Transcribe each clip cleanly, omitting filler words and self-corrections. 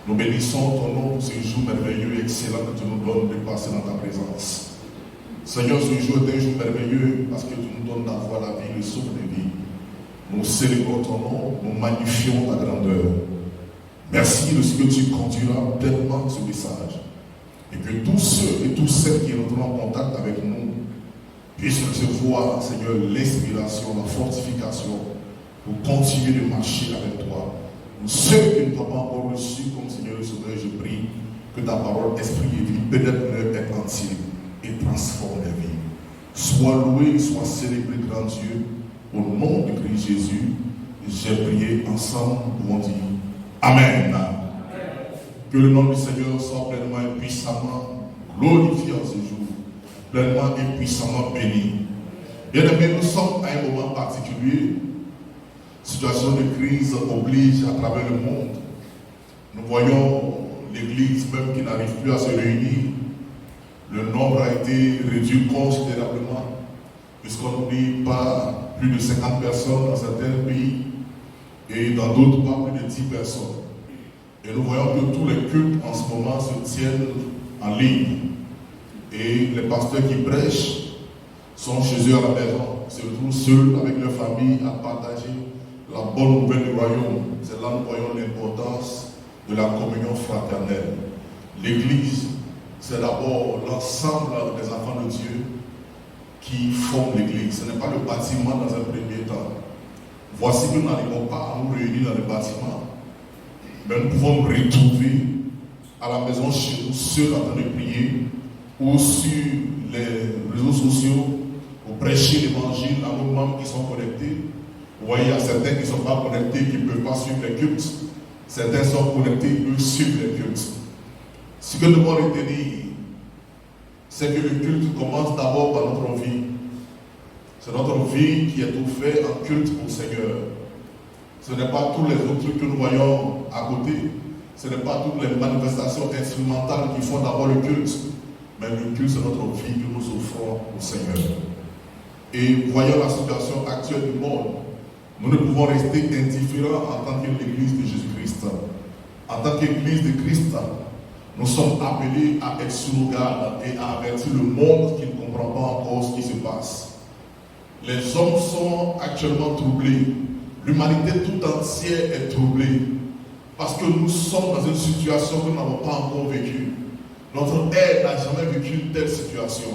Nous bénissons ton nom pour ce jour merveilleux et excellent que tu nous donnes de passer dans ta présence. Seigneur, ce jour est un jour merveilleux parce que tu nous donnes d'avoir la vie, le souffle de vie. Nous célébrons ton nom, nous magnifions ta grandeur. Merci de ce que tu conduiras pleinement ce message. Et que tous ceux et toutes celles qui entrent en contact avec nous puissent recevoir, Seigneur, l'inspiration, la fortification pour continuer de marcher avec toi. Pour ceux qui ne t'ont pas encore reçu comme Seigneur le Sauveur, je prie que ta parole, esprit et vie, pénètre leur être entier et transforme leur vie. Sois loué, sois célébré, grand Dieu, au nom de Christ Jésus. J'ai prié ensemble, on dit Amen. Que le nom du Seigneur soit pleinement et puissamment glorifié en ce jour, pleinement et puissamment béni. Bien-aimés, nous sommes à un moment particulier. Situation de crise oblige à travers le monde. Nous voyons l'Église même qui n'arrive plus à se réunir. Le nombre a été réduit considérablement, puisqu'on n'oublie pas plus de 50 personnes dans certains pays et dans d'autres pas plus de 10 personnes. Et nous voyons que tous les cultes en ce moment se tiennent en ligne. Et les pasteurs qui prêchent sont chez eux à la maison, se retrouvent seuls avec leur famille à partager la bonne nouvelle du royaume. C'est là que nous voyons l'importance de la communion fraternelle. L'Église, c'est d'abord l'ensemble des enfants de Dieu qui forment l'Église. Ce n'est pas le bâtiment dans un premier temps. Voici que nous n'arrivons pas à nous réunir dans le bâtiment, mais nous pouvons nous retrouver à la maison chez nous, seuls en train de prier, ou sur les réseaux sociaux, pour prêcher l'évangile à nos membres qui sont connectés. Vous voyez, il y a certains qui ne sont pas connectés, qui ne peuvent pas suivre les cultes. Certains sont connectés, ils peuvent suivre les cultes. Ce que nous devons retenir, c'est que le culte commence d'abord par notre vie. C'est notre vie qui est offerte en culte pour le Seigneur. Ce n'est pas tous les autres trucs que nous voyons à côté. Ce n'est pas toutes les manifestations instrumentales qui font d'abord le culte. Mais le culte, c'est notre vie que nous offrons au Seigneur. Et voyons la situation actuelle du monde. Nous ne pouvons rester indifférents en tant qu'Église de Jésus-Christ. En tant qu'Église de Christ, nous sommes appelés à être sous nos gardes et à avertir le monde qui ne comprend pas encore ce qui se passe. Les hommes sont actuellement troublés. L'humanité tout entière est troublée. Parce que nous sommes dans une situation que nous n'avons pas encore vécue. Notre ère n'a jamais vécu une telle situation.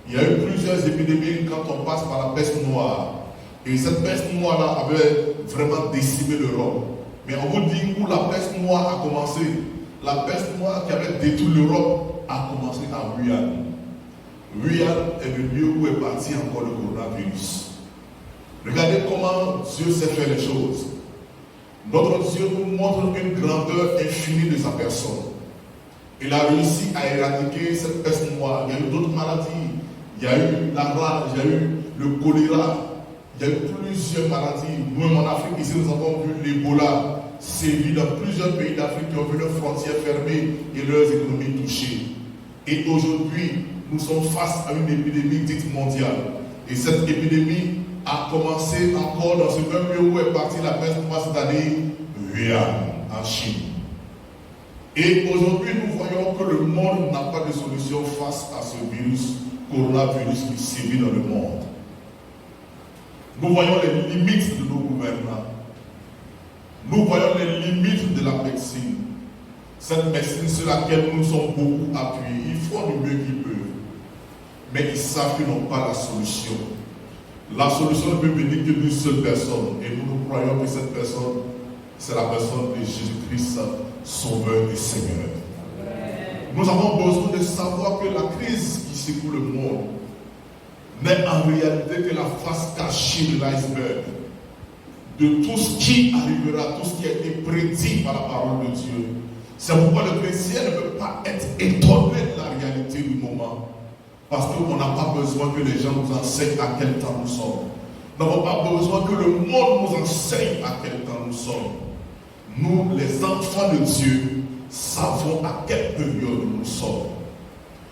Il y a eu plusieurs épidémies quand on passe par la peste noire. Et cette peste noire-là avait vraiment décimé l'Europe. Mais on vous dit où la peste noire a commencé. La peste noire qui avait détruit l'Europe a commencé à Wuhan. Wuhan est le lieu où est parti encore le coronavirus. Regardez comment Dieu sait faire les choses. Notre Dieu nous montre une grandeur infinie de sa personne. Il a réussi à éradiquer cette peste noire. Il y a eu d'autres maladies. Il y a eu la rage, il y a eu le choléra. Il y a eu plusieurs maladies. Nous, en Afrique, ici, nous avons vu l'Ebola sévir dans plusieurs pays d'Afrique qui ont vu leurs frontières fermées et leurs économies touchées. Et aujourd'hui, nous sommes face à une épidémie dite mondiale. Et cette épidémie a commencé encore dans ce même lieu où est partie la peste noire cette année, Wuhan, en Chine. Et aujourd'hui, nous voyons que le monde n'a pas de solution face à ce virus, coronavirus qui sévit dans le monde. Nous voyons les limites de nos gouvernements. Nous voyons les limites de la médecine. Cette médecine sur laquelle nous sommes beaucoup appuyés. Ils font du mieux qu'ils peuvent. Mais ils savent qu'ils n'ont pas la solution. La solution ne peut venir que d'une seule personne. Et nous croyons que cette personne, c'est la personne de Jésus-Christ, Sauveur et Seigneur. Nous avons besoin de savoir que la crise qui secoue le monde n'est en réalité que la face cachée de l'iceberg de tout ce qui arrivera, tout ce qui a été prédit par la parole de Dieu. C'est pourquoi le chrétien ne peut pas être étonné de la réalité du moment. Parce qu'on n'a pas besoin que les gens nous enseignent à quel temps nous sommes. Nous n'avons pas besoin que le monde nous enseigne à quel temps nous sommes. Nous, les enfants de Dieu, savons à quelle période nous sommes.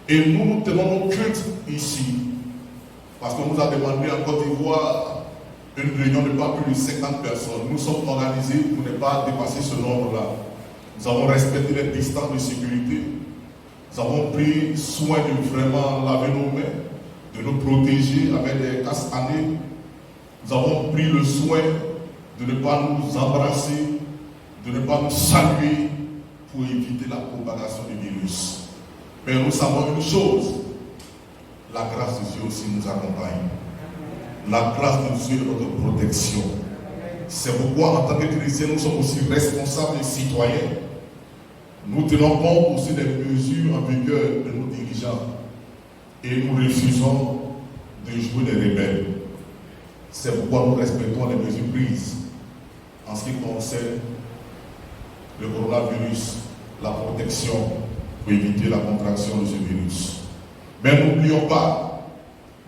Et nous tenons nos cultes ici. Parce qu'on nous a demandé en Côte d'Ivoire une réunion de pas plus de 50 personnes. Nous sommes organisés pour ne pas dépasser ce nombre-là. Nous avons respecté les distances de sécurité. Nous avons pris soin de vraiment laver nos mains, de nous protéger avec des casques à nez. Nous avons pris le soin de ne pas nous embrasser, de ne pas nous saluer pour éviter la propagation du virus. Mais nous savons une chose, la grâce de Dieu aussi nous accompagne. La grâce de Dieu est notre protection. C'est pourquoi en tant que chrétiens, nous sommes aussi responsables et citoyens. Nous tenons compte aussi des mesures en vigueur de nos dirigeants et nous refusons de jouer les rebelles. C'est pourquoi nous respectons les mesures prises en ce qui concerne le coronavirus, la protection pour éviter la contraction de ce virus. Mais n'oublions pas,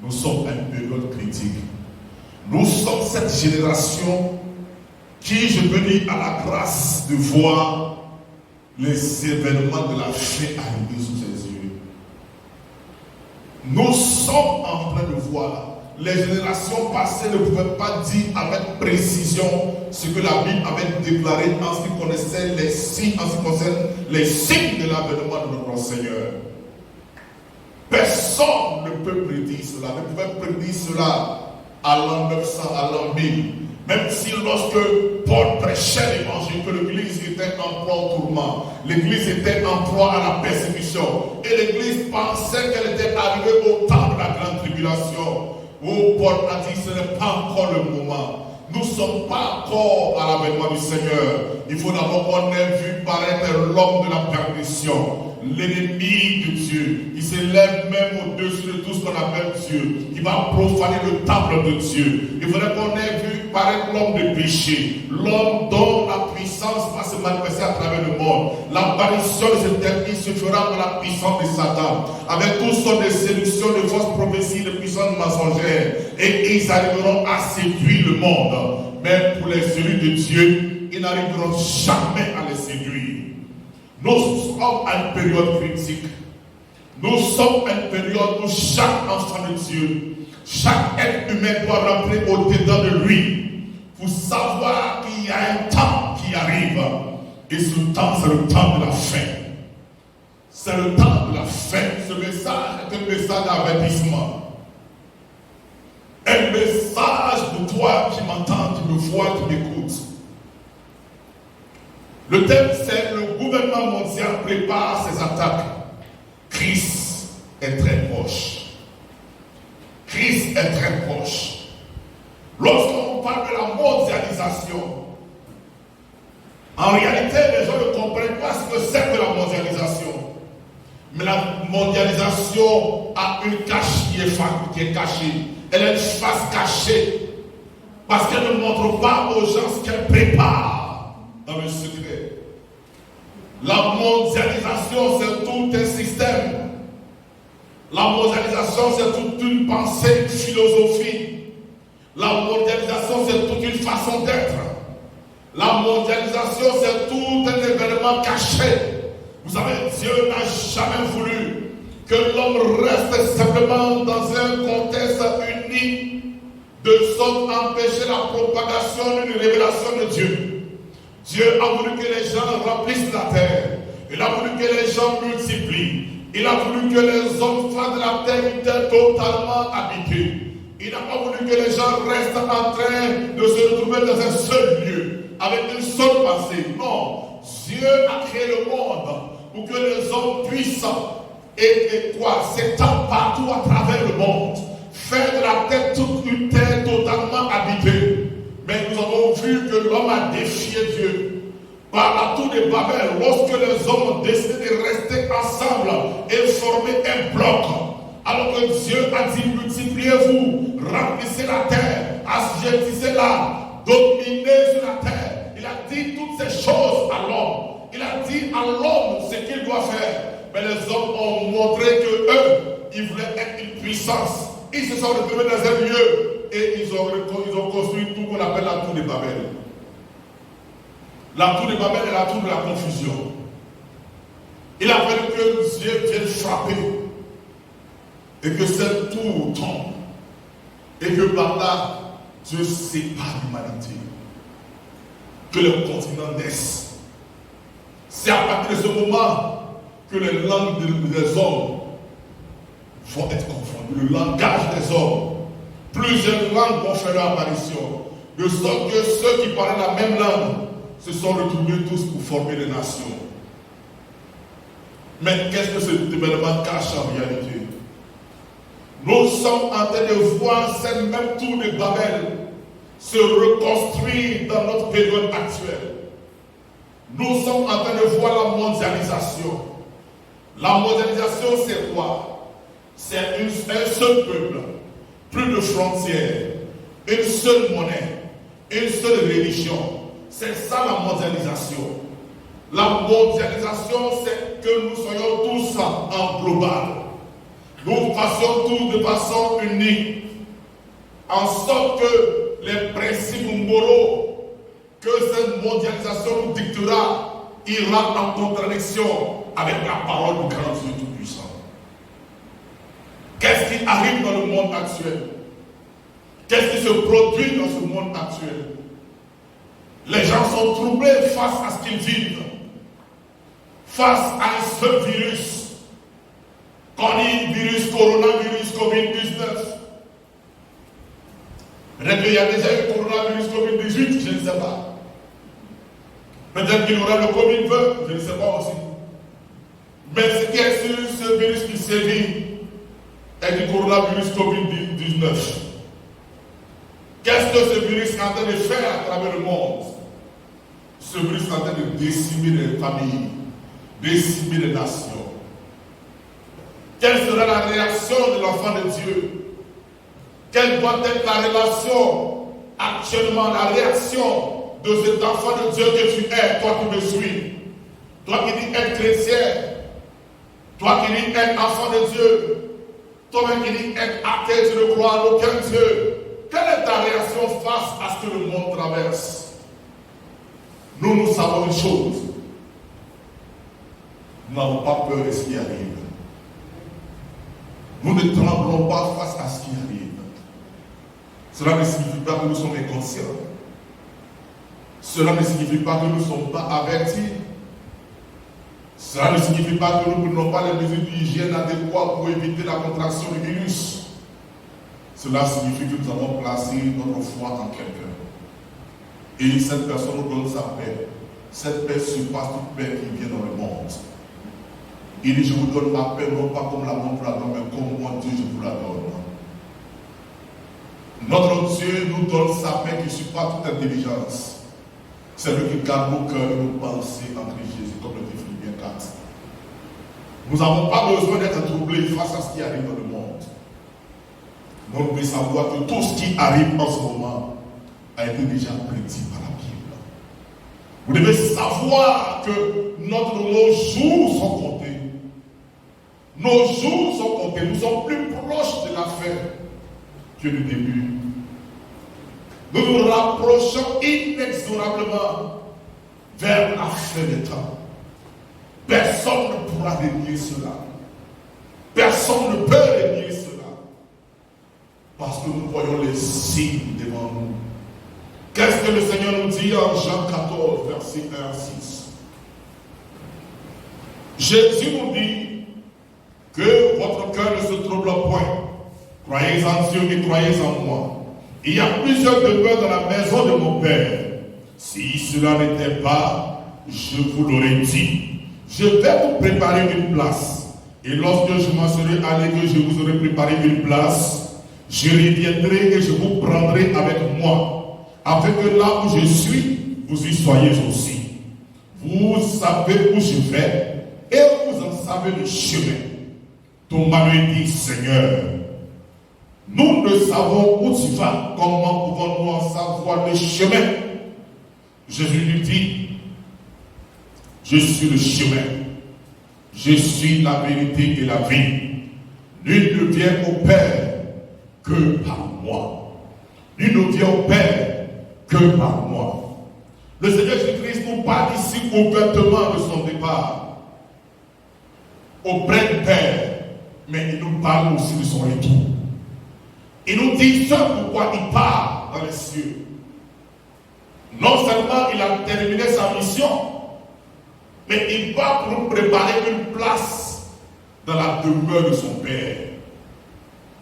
nous sommes à une période critique. Nous sommes cette génération qui, je peux dire, a la grâce de voir les événements de la fin arriver sous ses yeux. Nous sommes en train de voir. Les générations passées ne pouvaient pas dire avec précision ce que la Bible avait déclaré en ce qui connaissait les signes, en ce qui concerne les signes de l'avènement de notre Seigneur. Personne ne peut prédire cela, ne pouvait prédire cela à l'an 900, à l'an 1000. Même si lorsque Paul prêchait l'évangile, que l'Église était en proie au tourment, l'Église était en proie à la persécution, et l'Église pensait qu'elle était arrivée au temps de la grande tribulation. Oh, Paul a dit, ce n'est pas encore le moment. Nous ne sommes pas encore à l'avènement du Seigneur. Il faut d'abord qu'on ait vu paraître l'homme de la perdition, l'ennemi de Dieu. Il s'élève même au-dessus de tout ce qu'on appelle Dieu. Il va profaner le temple de Dieu. Il faudrait qu'on ait vu paraître l'homme de péché, l'homme dont la puissance va se manifester à travers le monde. L'apparition de cet ennemi se fera par la puissance de Satan, avec toutes sortes de séductions, de fausses prophéties, de puissances mensongères. Et ils arriveront à séduire le monde. Mais pour les élus de Dieu, ils n'arriveront jamais à les séduire. Nous sommes à une période critique. Nous sommes à une période où chaque enfant de Dieu, chaque être humain doit rentrer au-dedans de lui pour savoir qu'il y a un temps qui arrive. Et ce temps, c'est le temps de la fin. C'est le temps de la fin. Ce message est un message d'avertissement. Un message pour toi qui m'entends, qui me vois, qui m'écoute. Le thème, c'est le gouvernement mondial prépare ses attaques. Christ est très proche. Christ est très proche. Lorsqu'on parle de la mondialisation, en réalité, les gens ne comprennent pas ce que c'est que la mondialisation. Mais la mondialisation a une cache qui est cachée. Elle a une face cachée. Parce qu'elle ne montre pas aux gens ce qu'elle prépare dans le secret. La mondialisation, c'est tout un système. La mondialisation, c'est toute une pensée, une philosophie. La mondialisation, c'est toute une façon d'être. La mondialisation, c'est tout un événement caché. Vous savez, Dieu n'a jamais voulu que l'homme reste simplement dans un contexte unique, de sorte à empêcher la propagation d'une révélation de Dieu. Dieu a voulu que les gens remplissent la terre. Il a voulu que les gens multiplient. Il a voulu que les hommes fassent de la terre une terre totalement habitée. Il n'a pas voulu que les gens restent en train de se retrouver dans un seul lieu, avec une seule pensée. Non, Dieu a créé le monde pour que les hommes puissent s'étendre partout à travers le monde, faire de la terre toute une terre totalement habitée. Mais nous avons vu que l'homme a défié Dieu. Par la tour de Babel, lorsque les hommes ont décidé de rester ensemble et former un bloc, alors que Dieu a dit multipliez-vous, remplissez la terre, assujettissez-la, dominez sur la terre. Il a dit toutes ces choses à l'homme. Il a dit à l'homme ce qu'il doit faire. Mais les hommes ont montré que eux, ils voulaient être une puissance. Ils se sont retrouvés dans un lieu et ils ont construit tout qu'on appelle la tour de Babel. La tour de Babel est la tour de la confusion. Il a fallu que Dieu vienne frapper et que cette tour tombe et que par là, Dieu sépare l'humanité. Que le continent naisse. C'est à partir de ce moment que les langues des hommes vont être confondues. Le langage des hommes. Plusieurs langues vont faire leur apparition. De sorte que ceux qui parlaient la même langue se sont retrouvés tous pour former des nations. Mais qu'est-ce que ce événement cache en réalité? Nous sommes en train de voir cette même tour de Babel se reconstruire dans notre période actuelle. Nous sommes en train de voir la mondialisation. La mondialisation, c'est quoi? C'est un seul peuple, plus de frontières, une seule monnaie, une seule religion. C'est ça la mondialisation. La mondialisation, c'est que nous soyons tous en global. Nous fassions tous de façon unique, en sorte que les principes moraux que cette mondialisation nous dictera ira en contradiction avec la parole du grand Dieu Tout-Puissant. Qu'est-ce qui arrive dans le monde actuel? Qu'est-ce qui se produit dans ce monde actuel? Les gens sont troublés face à ce qu'ils vivent, face à un seul virus. Qu'on dit virus, coronavirus, Covid-19. Peut-être qu'il y a déjà eu coronavirus, Covid-18, je ne sais pas. Peut-être qu'il y aura le Covid-20, je ne sais pas aussi. Mais ce qui est sûr, ce virus qui sévit est du coronavirus Covid-19. Qu'est-ce que ce virus est en train de faire à travers le monde? Ce virus est en train de décimer les familles, décimer les nations. Quelle sera la réaction de l'enfant de Dieu? Quelle doit être la relation actuellement, la réaction de cet enfant de Dieu que tu es, toi qui me suis? Toi qui dis être chrétien, toi qui dis être enfant de Dieu, toi qui dis être athée, tu ne crois en aucun Dieu. Quelle est ta réaction face à ce que le monde traverse? Nous savons une chose. Nous n'avons pas peur de ce qui arrive. Nous ne tremblons pas face à ce qui arrive. Cela ne signifie pas que nous sommes inconscients. Cela ne signifie pas que nous ne sommes pas avertis. Cela ne signifie pas que nous ne prenons pas les mesures d'hygiène adéquates pour éviter la contraction du virus. Cela signifie que nous avons placé notre foi en quelqu'un. Et cette personne nous donne sa paix. Cette paix surpasse toute paix qui vient dans le monde. Il dit, je vous donne ma paix, non pas comme la monde vous la donne, mais comme moi, Dieu, je vous la donne. Notre Dieu nous donne sa paix qui surpasse toute intelligence. C'est lui qui garde nos cœurs et nos pensées en Christ Jésus, comme le dit Philippiens 4. Nous n'avons pas besoin d'être troublés face à ce qui arrive dans le monde. Nous devons savoir que tout ce qui arrive en ce moment a été déjà prédit par la Bible. Vous devez savoir que nos jours sont comptés. Nos jours sont comptés. Nous sommes plus proches de la fin que du début. Nous nous rapprochons inexorablement vers la fin des temps. Personne ne pourra régner cela. Personne ne peut régner cela. Parce que nous voyons les signes devant nous. Qu'est-ce que le Seigneur nous dit en Jean 14, verset 1 à 6? Jésus nous dit que votre cœur ne se trouble point. Croyez en Dieu et croyez en moi. Il y a plusieurs demeures dans la maison de mon Père. Si cela n'était pas, je vous l'aurais dit. Je vais vous préparer une place. Et lorsque je m'en serai allé, que je vous aurai préparé une place, je reviendrai et je vous prendrai avec moi, afin que là où je suis, vous y soyez aussi. Vous savez où je vais et vous en savez le chemin. Thomas lui dit, Seigneur, nous ne savons où tu vas. Comment pouvons-nous en savoir le chemin? Jésus lui dit, je suis le chemin. Je suis la vérité et la vie. Nul ne vient au Père que par moi. Nul ne vient au Père que par moi. Le Seigneur Jésus-Christ nous parle ici ouvertement de son départ auprès du Père, mais il nous parle aussi de son retour. Il nous dit ce pourquoi il part dans les cieux. Non seulement il a terminé sa mission, Mais il va pour nous préparer une place dans la demeure de son Père.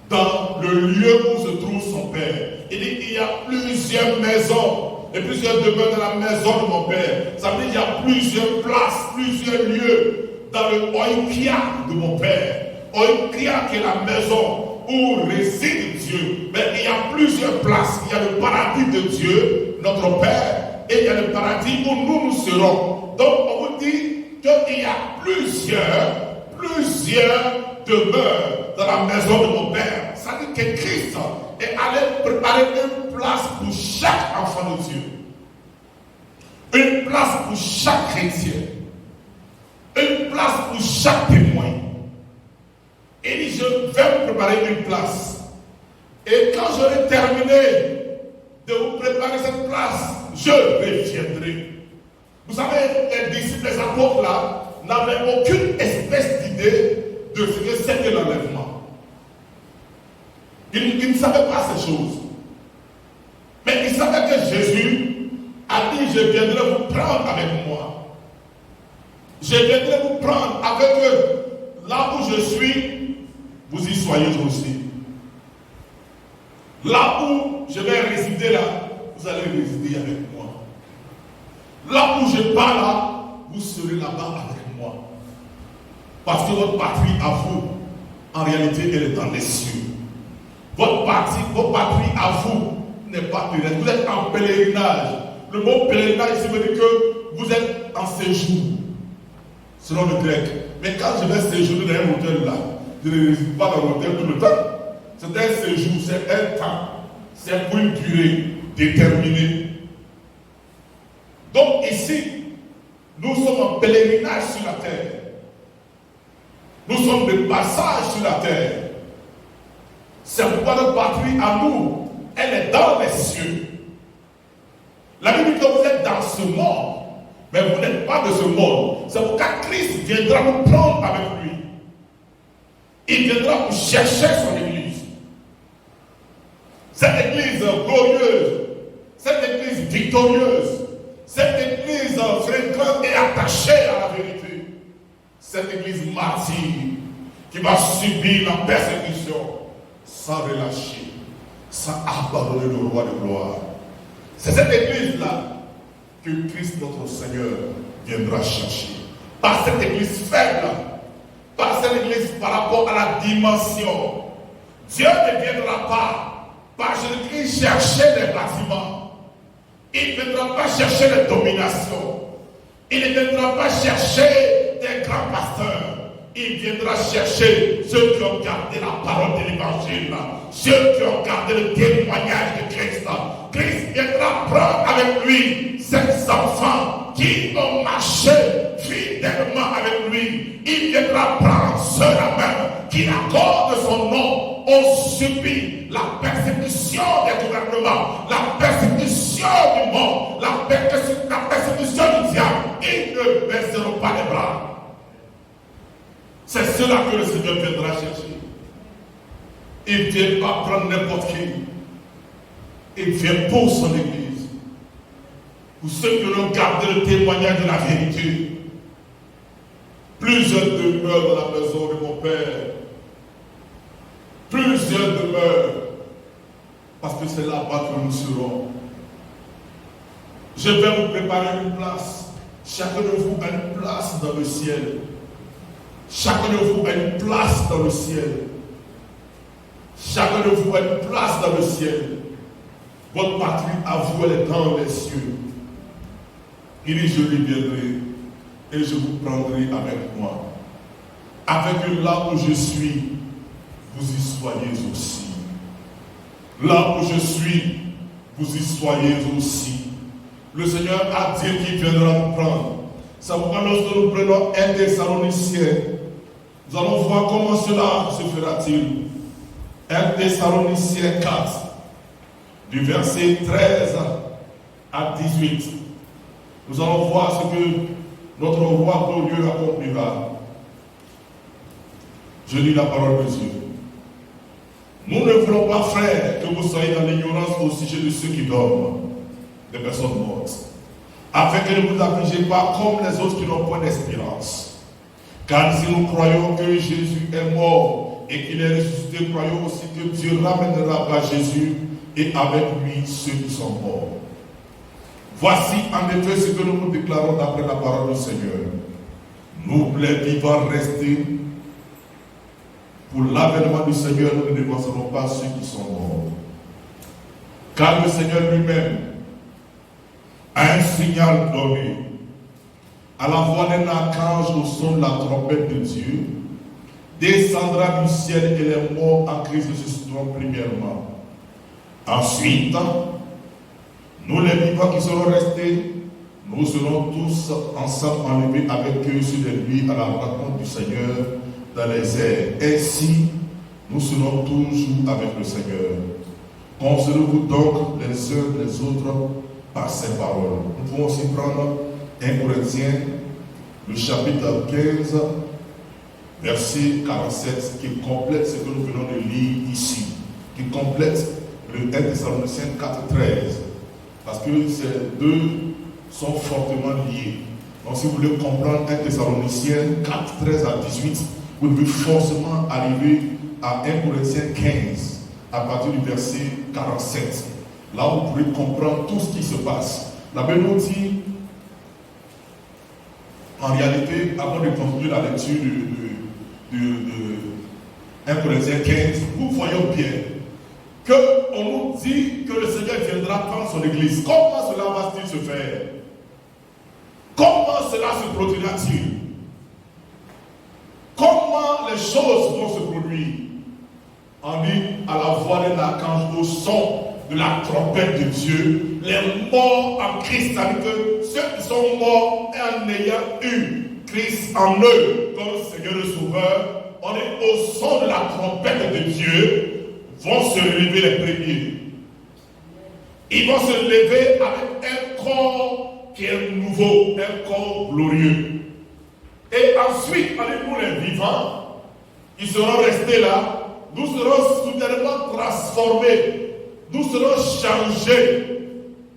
Dans le lieu où se trouve son Père. Il dit qu'il y a plusieurs maisons et plusieurs demeures dans la maison de mon Père. Ça veut dire qu'il y a plusieurs places, plusieurs lieux dans le Oikia de mon Père. Oikia qui est la maison où réside Dieu. Mais il y a plusieurs places. Il y a le paradis de Dieu, notre Père, et il y a le paradis où nous serons. Donc on vous dit qu'il y a plusieurs demeures dans la maison de mon Père. Ça dit que Christ est allé préparer une place pour chaque enfant de Dieu. Une place pour chaque chrétien. Une place pour chaque témoin. Il dit, je vais vous préparer une place. Et quand j'aurai terminé de vous préparer cette place, je reviendrai. Vous savez, les disciples, les apôtres là, n'avaient aucune espèce d'idée de ce que c'était l'enlèvement. Ils ne savaient pas ces choses. Mais ils savaient que Jésus a dit, je viendrai vous prendre avec moi. Je viendrai vous prendre avec eux. Là où je suis, vous y soyez aussi. Là où je vais résider là, vous allez résider avec moi. Là où je pars là, vous serez là-bas avec moi. Parce que votre patrie à vous, en réalité, elle est dans les cieux. Votre patrie à vous n'est pas terrestre. Vous êtes en pèlerinage. Le mot pèlerinage ici veut dire que vous êtes en séjour, selon le grec. Mais quand je vais séjourner dans un hôtel là, je ne réside pas dans l'hôtel tout le temps. C'est un séjour, c'est un temps. C'est pour une durée déterminée. Donc ici, nous sommes en pèlerinage sur la terre. Nous sommes de passage sur la terre. C'est pourquoi notre patrie à nous, elle est dans les cieux. La Bible dit que vous êtes dans ce monde, mais vous n'êtes pas de ce monde. C'est pourquoi Christ viendra nous prendre avec lui. Il viendra pour chercher son église. Cette église glorieuse, cette église victorieuse, cette église fréquente et attachée à la vérité. Cette église martyre qui va subir la persécution sans relâcher, sans abandonner le roi de gloire. C'est cette église-là que Christ notre Seigneur viendra chercher. Pas cette église faible, pas cette église par rapport à la dimension. Dieu ne viendra pas par Jésus-Christ chercher les bâtiments. Il ne viendra pas chercher les dominations. Il ne viendra pas chercher des grands pasteurs. Il viendra chercher ceux qui ont gardé la parole de l'évangile, ceux qui ont gardé le témoignage de Christ. Christ viendra prendre avec lui ces enfants qui ont marché fidèlement avec lui. Il viendra prendre ceux-là même qui, à cause de son nom, ont subi la persécution des gouvernements, la persécution du monde, la persécution du diable. Ils ne baisseront pas les bras. C'est cela que le Seigneur viendra chercher. Il ne vient pas prendre n'importe qui. Il vient pour son église. Pour ceux qui ont gardé le témoignage de la vérité. Plusieurs demeures dans la maison de mon Père. Plusieurs demeures. Parce que c'est là-bas que nous serons. Je vais vous préparer une place. Chacun de vous a une place dans le ciel. Chacun de vous a une place dans le ciel. Chacun de vous a une place dans le ciel. Votre patrie à vous, elle est dans les cieux. Il dit, je reviendrai et je vous prendrai avec moi. Avec là où je suis, vous y soyez aussi. Là où je suis, vous y soyez aussi. Le Seigneur a dit qu'il viendra nous prendre. Ça vous parle lorsque nous prenons 1 Thessaloniciens. Nous allons voir comment cela se fera-t-il. 1 Thessaloniciens 4, du verset 13 à 18. Nous allons voir ce que notre roi glorieux accomplira. Je lis la parole de Dieu. Nous ne voulons pas, frères, que vous soyez dans l'ignorance au sujet de ceux qui dorment, des personnes mortes. afin que ne vous affligez pas comme les autres qui n'ont point d'espérance. Car si nous croyons que Jésus est mort et qu'il est ressuscité, croyons aussi que Dieu ramènera à Jésus et avec lui ceux qui sont morts. Voici en effet ce que nous nous déclarons d'après la parole du Seigneur. Nous, les vivants restés, pour l'avènement du Seigneur, nous ne dévoilerons pas ceux qui sont morts. Car le Seigneur lui-même a un signal donné. À la voix d'un archange au son de la trompette de Dieu, descendra du ciel et les morts en Christ ressusciteront premièrement. Ensuite, nous les vivants qui serons restés, nous serons tous ensemble enlevés avec eux sur les nuits à la rencontre du Seigneur dans les airs. Ainsi, nous serons toujours avec le Seigneur. Consolez-vous donc les uns les autres par ces paroles. Nous pouvons aussi prendre 1 Corinthiens, le chapitre 15, verset 47, qui complète ce que nous venons de lire ici, qui complète le 1 Thessaloniciens 4, 13, parce que ces deux sont fortement liés. Donc si vous voulez comprendre 1 Thessaloniciens 4, 13 à 18, vous devez forcément arriver à 1 Corinthiens 15, à partir du verset 47. Là, vous pourrez comprendre tout ce qui se passe. La Bible nous dit, en réalité, avant de continuer la lecture de 1 Corinthiens 15, nous voyons bien qu'on nous dit que le Seigneur viendra prendre son église. Comment cela va-t-il se faire? Comment cela se produira-t-il? Comment les choses vont se produire? On dit à la voix d'un archange, au son de la trompette de Dieu, les morts en Christ, c'est-à-dire que ceux qui sont morts en ayant eu Christ en eux comme Seigneur et Sauveur, on est au son de la trompette de Dieu, vont se lever les premiers. Ils vont se lever avec un corps qui est nouveau, un corps glorieux. Et ensuite, avec nous les vivants, ils seront restés là. Nous serons soudainement transformés, nous serons changés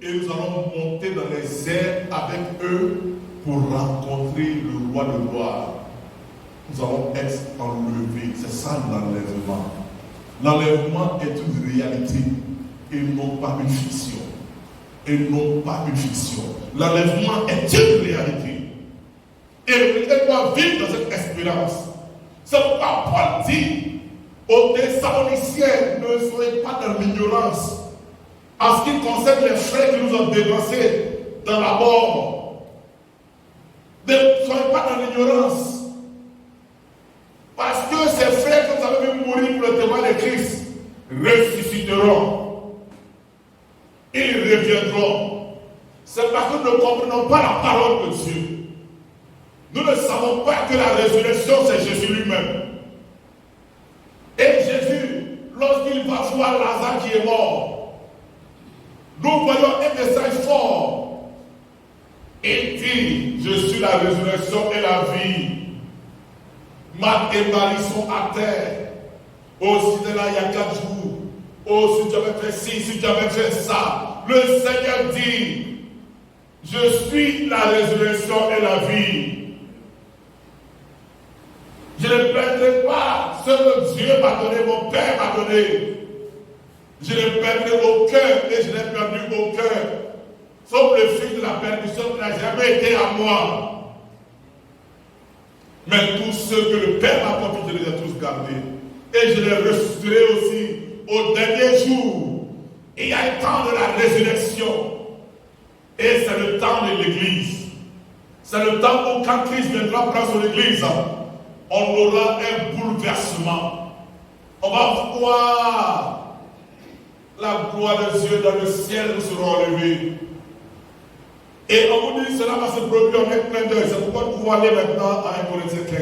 et nous allons monter dans les airs avec eux pour rencontrer le roi de gloire. Nous allons être enlevés, c'est ça l'enlèvement. L'enlèvement est une réalité et non pas une fiction. Et non pas une fiction. L'enlèvement est une réalité. Et le chrétien doit vivre dans cette espérance. C'est pourquoi Paul dit aux Thessaloniciens, ne soyez pas dans l'ignorance en ce qui concerne les frères qui nous ont dévancés dans la mort. Ne soyez pas dans l'ignorance. Parce que ces frères que vous avez vu mourir pour le témoin de Christ ressusciteront. Ils reviendront. C'est parce que nous ne comprenons pas la parole de Dieu. Nous ne savons pas que la résurrection, c'est Jésus lui-même. Et Jésus, lorsqu'il va voir Lazare qui est mort, nous voyons un message fort. Il dit, je suis la résurrection et la vie. Marc et Marie sont à terre. Oh, si tu es là il y a 4 jours. Oh, si tu avais fait ci, si tu avais fait ça. Le Seigneur dit, je suis la résurrection et la vie. Je ne perdrai pas ce que Dieu m'a donné, mon Père m'a donné. Je ne perdrai aucun et je n'ai perdu aucun. Sauf le fils de la perdition qui n'a jamais été à moi. Mais tous ceux que le Père m'a confiés, je les ai tous gardés. Et je les ressusciterai aussi au dernier jour. Il y a un temps de la résurrection. Et c'est le temps de l'Église. C'est le temps où quand Christ viendra prendre son Église, on aura un bouleversement. On va voir la gloire de Dieu dans le ciel, nous serons enlevés. Et on vous dit cela va se produire en un clin d'œil. C'est pourquoi nous pouvons aller maintenant à 1 Corinthiens 15.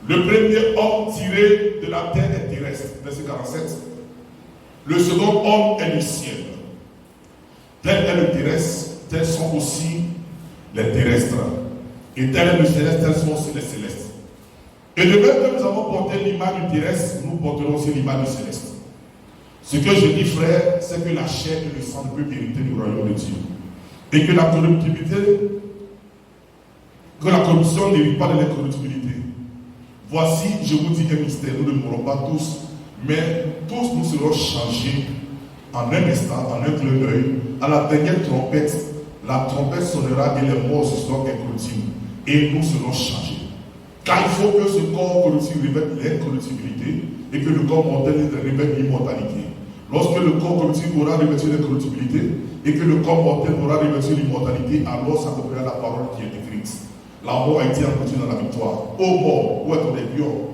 Le premier homme tiré de la terre est terrestre, verset 47. Le second homme est du ciel. Tel est le terrestre, tels sont aussi les terrestres. Et tel est le céleste, tels sont aussi les célestes. Et de même que nous avons porté l'image du terrestre, nous porterons aussi l'image du céleste. Ce que je dis, frère, c'est que la chair et le sang ne peuvent hériter du royaume de Dieu. Et que la corruption n'hérite pas de l'incorruptibilité. Voici, je vous dis un mystère, nous ne mourrons pas tous, mais tous nous serons changés en un instant, en un clin d'œil. À la dernière trompette, la trompette sonnera et les morts seront incorruptibles. Et nous serons changés. Car il faut que ce corps corruptible revête l'incorruptibilité et que le corps mortel revête l'immortalité. Lorsque le corps corruptible aura revêtu l'incorruptibilité et que le corps mortel aura revêtu l'immortalité, alors s'accomplira la parole qui est écrite. La mort a été engloutie dans la victoire. Ô mort, où est ton aiguillon?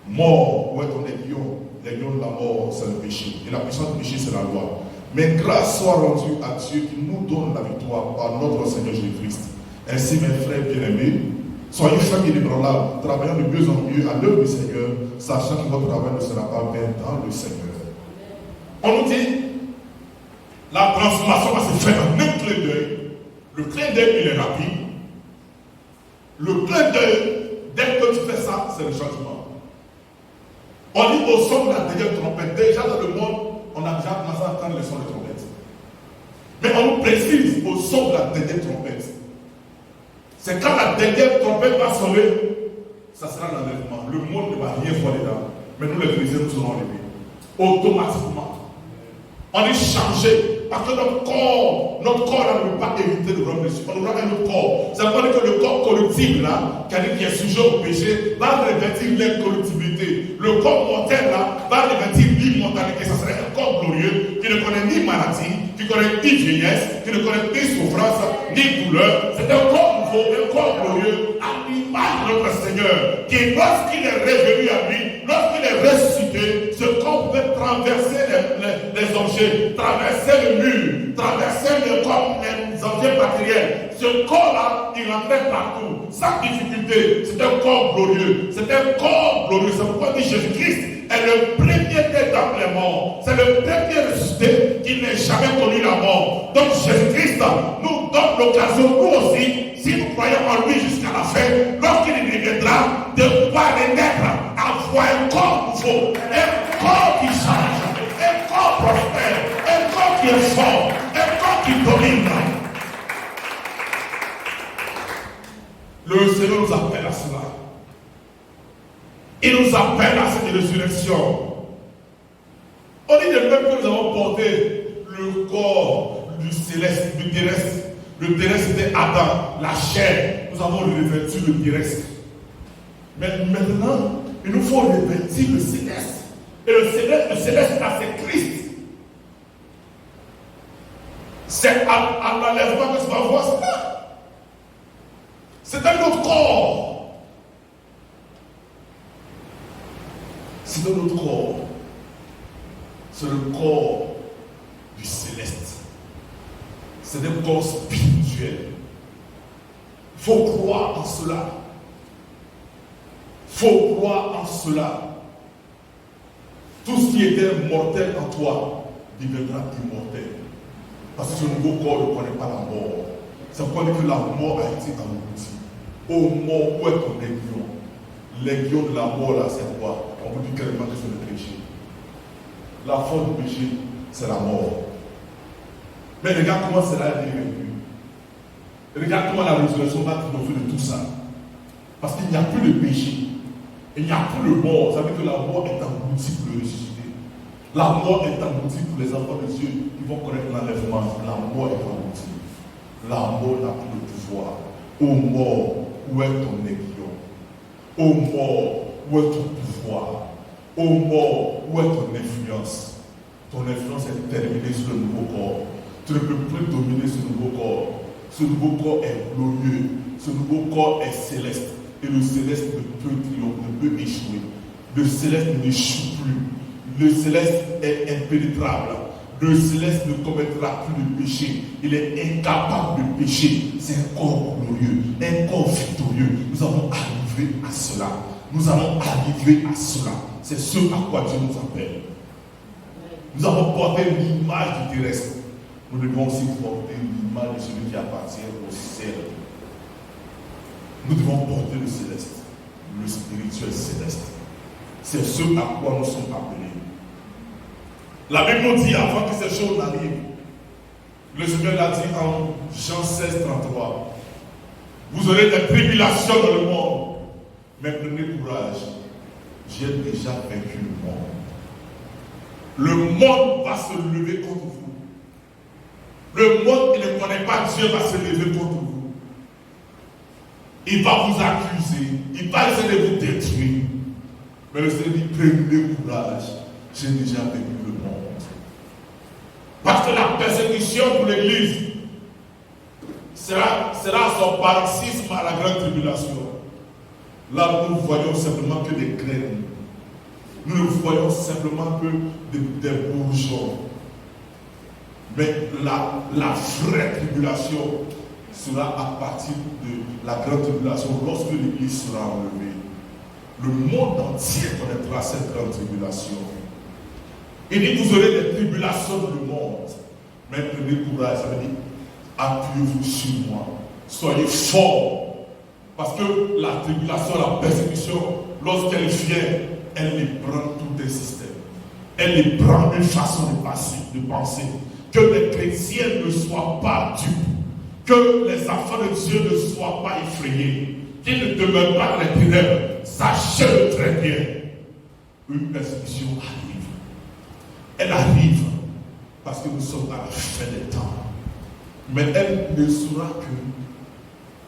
Mort, où est ton aiguillon? L'aiguillon de la mort, c'est le péché. Et la puissance du péché, c'est la loi. Mais grâce soit rendue à Dieu qui nous donne la victoire par notre Seigneur Jésus-Christ. Ainsi, mes frères bien-aimés, soyez fermes et inébranlables, travaillant de mieux en mieux à l'œuvre du Seigneur, sachant que votre travail ne sera pas vain dans le Seigneur. On nous dit, la transformation va se faire en un clin d'œil. Le clin d'œil, il est rapide. Le clin d'œil, dès que tu fais ça, c'est le changement. On dit au son de la dernière trompette. Déjà dans le monde, on a déjà commencé à entendre le son de trompette. Mais on nous précise au son de la dernière trompette. C'est quand la dernière trompette va sonner, ça sera l'enlèvement. Le monde ne va rien voir dedans. Mais nous, les chrétiens, nous serons enlevés. Automatiquement. On est changé. Parce que notre corps là, ne peut pas éviter de rendre dessus. On aura un autre corps. Ça veut dire que le corps corruptible là, qui est sujet au péché, va revêtir l'incorruptibilité. Le corps mortel là, va revêtir l'immortalité. Ça serait un corps glorieux qui ne connaît ni maladie, qui connaît ni vieillesse, qui ne connaît ni souffrance, ni douleur. C'est un corps nouveau, un corps glorieux, à l'image de notre Seigneur, qui lorsqu'il est revenu à lui, lorsqu'il est ressuscité, ce corps peut traverser les objets, traverser le mur, traverser les objets matériels. Ce corps-là, il rentrait partout, sans difficulté. C'est un corps glorieux. C'est un corps glorieux. C'est pourquoi dit Jésus-Christ est le premier dans les morts. C'est le premier ressuscité qui n'a jamais connu la mort. Donc Jésus-Christ nous donne l'occasion, nous aussi, si nous croyons en lui jusqu'à la fin, lorsqu'il reviendra, de pouvoir renaître, avoir un corps nouveau, un corps qui change, un corps prospère, un corps qui est fort, un corps qui domine. Le Seigneur nous appelle à cela. Il nous appelle à cette résurrection. On dit de même que nous avons porté le corps du céleste, du terrestre. Le terrestre c'était Adam, la chair. Nous avons revêtu le terrestre. Mais maintenant, il nous faut revêtir le céleste. Et le céleste là, c'est Christ. C'est à l'enlèvement que tu vas voir cela. C'est un autre corps. C'est un autre corps. C'est le corps du céleste. C'est un corps spirituel. Il faut croire en cela. Il faut croire en cela. Tout ce qui était mortel en toi deviendra immortel. Parce que ce nouveau corps ne connaît pas la mort. Ça veut dire que la mort a été engloutie. Ô mort, où est ton aiguillon? L'aiguillon de la mort là, c'est quoi? On vous dit carrément que c'est le péché. La forme du péché, c'est la mort. Mais regarde comment cela est vécu. Regarde comment la résurrection va triompher de tout ça. Parce qu'il n'y a plus de péché. Il n'y a plus de mort. Ça veut dire que la mort est engloutie pour le ressusciter. La mort est engloutie pour les enfants de Dieu qui vont connaître l'enlèvement. La mort est engloutie. La mort n'a plus de pouvoir. Ô mort, où est ton aiguillon? Ô mort, où est ton pouvoir? Ô mort, où est ton influence? Ton influence est terminée sur le nouveau corps. Tu ne peux plus dominer ce nouveau corps. Ce nouveau corps est glorieux. Ce nouveau corps est céleste. Et le céleste ne peut triompher, ne peut échouer. Le céleste n'échoue plus. Le céleste est impénétrable. Le céleste ne commettra plus de péché. Il est incapable de pécher. C'est un corps glorieux, un corps victorieux. Nous allons arriver à cela. Nous allons arriver à cela. C'est ce à quoi Dieu nous appelle. Nous avons porté l'image du terrestre. Nous devons aussi porter l'image de celui qui appartient au ciel. Nous devons porter le céleste, le spirituel céleste. C'est ce à quoi nous sommes appelés. La Bible nous dit avant que ces choses n'arrivent, Le Seigneur l'a dit en Jean 16, 33. Vous aurez des tribulations dans le monde, mais prenez courage. J'ai déjà vaincu le monde. Le monde va se lever contre vous. Le monde qui ne connaît pas Dieu va se lever contre vous. Il va vous accuser. Il va essayer de vous détruire. Mais le Seigneur dit, prenez courage. J'ai déjà vaincu le monde. Parce que la persécution pour l'Église sera son paroxysme à la grande tribulation. Là, nous ne voyons simplement que des graines. Nous ne voyons simplement que des bourgeons. Mais la vraie tribulation sera à partir de la grande tribulation lorsque l'Église sera enlevée. Le monde entier connaîtra cette grande tribulation. Il dit, vous aurez des tribulations dans le monde. Mais prenez courage, ça veut dire, appuyez-vous sur moi. Soyez forts. Parce que la tribulation, la persécution, lorsqu'elle vient, elle ébranle tout un système. Elle ébranle une façon de penser. Que les chrétiens ne soient pas dupes. Que les enfants de Dieu ne soient pas effrayés. Qu'ils ne demeurent pas dans les ténèbres. Sachez-le très bien. Une persécution arrive. Elle arrive parce que nous sommes à la fin des temps. Mais elle ne sera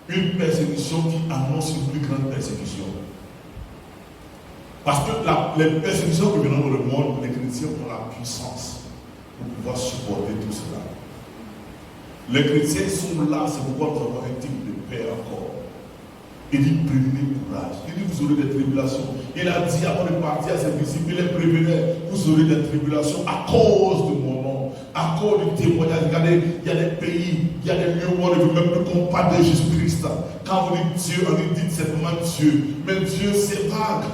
qu'une persécution qui annonce une plus grande persécution. Parce que les persécutions que venons dans le monde, les chrétiens ont la puissance pour pouvoir supporter tout cela. Les chrétiens sont là, c'est pourquoi nous avons un type de paix encore. Il dit, prenez courage. Il dit, vous aurez des tribulations. Il a dit avant de partir à ses disciples, il les prévenait, vous aurez des tribulations à cause de mon nom, à cause du témoignage. Regardez, il y a des pays, il y a des lieux où on ne veut même plus qu'on parle de Jésus-Christ. Quand on dit Dieu, on dit simplement Dieu. Mais Dieu, c'est vague.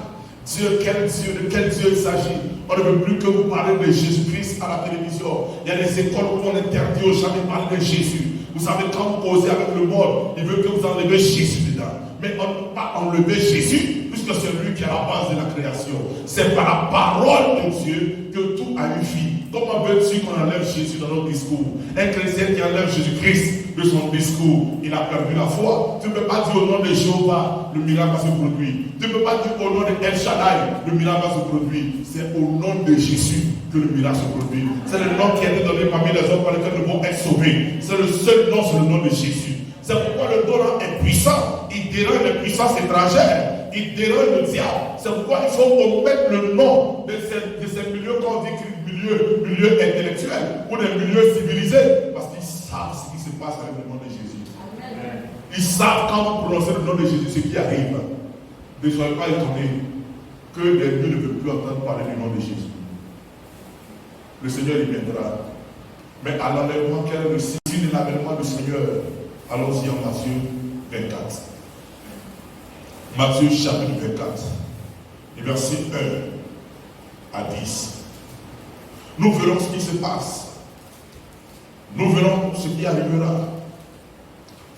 Dieu, de quel Dieu il s'agit? On ne veut plus que vous parlez de Jésus-Christ à la télévision. Il y a des écoles où on interdit aux gens de parler de Jésus. Vous savez, quand vous causez avec le monde, il veut que vous enlevez Jésus dedans. Mais on ne peut pas enlever Jésus, puisque c'est lui qui est à la base de la création. C'est par la parole de Dieu que tout a une vie. Comment veux-tu qu'on enlève Jésus dans notre discours? Un chrétien qui enlève Jésus-Christ de son discours, il a perdu la foi. Tu ne peux pas dire au nom de Jéhovah, le miracle va se produire. Tu ne peux pas dire au nom de El Shaddai, le miracle va se produire. C'est au nom de Jésus que le miracle se produit. C'est le nom qui a été donné parmi les hommes par lesquels nous devons être sauvés. C'est le seul nom, c'est le nom de Jésus. C'est pourquoi le don est puissant. Il dérange les puissances étrangères. Il dérange le diable. C'est pourquoi il faut omettre le nom de ces milieux qu'on dit milieux intellectuels ou des milieux civilisés. Parce qu'ils savent ce qui se passe avec le nom de Jésus. Amen. Ils savent quand vous prononcez le nom de Jésus ce qui arrive. Ne soyez pas étonnés que les lieux ne veulent plus entendre parler du nom de Jésus. Le Seigneur y viendra. Mais à l'enlèvement, quel est le signe de l'avènement du Seigneur? Allons-y en Matthieu 24. Matthieu chapitre 24, et versets 1 à 10. Nous verrons ce qui se passe. Nous verrons ce qui arrivera.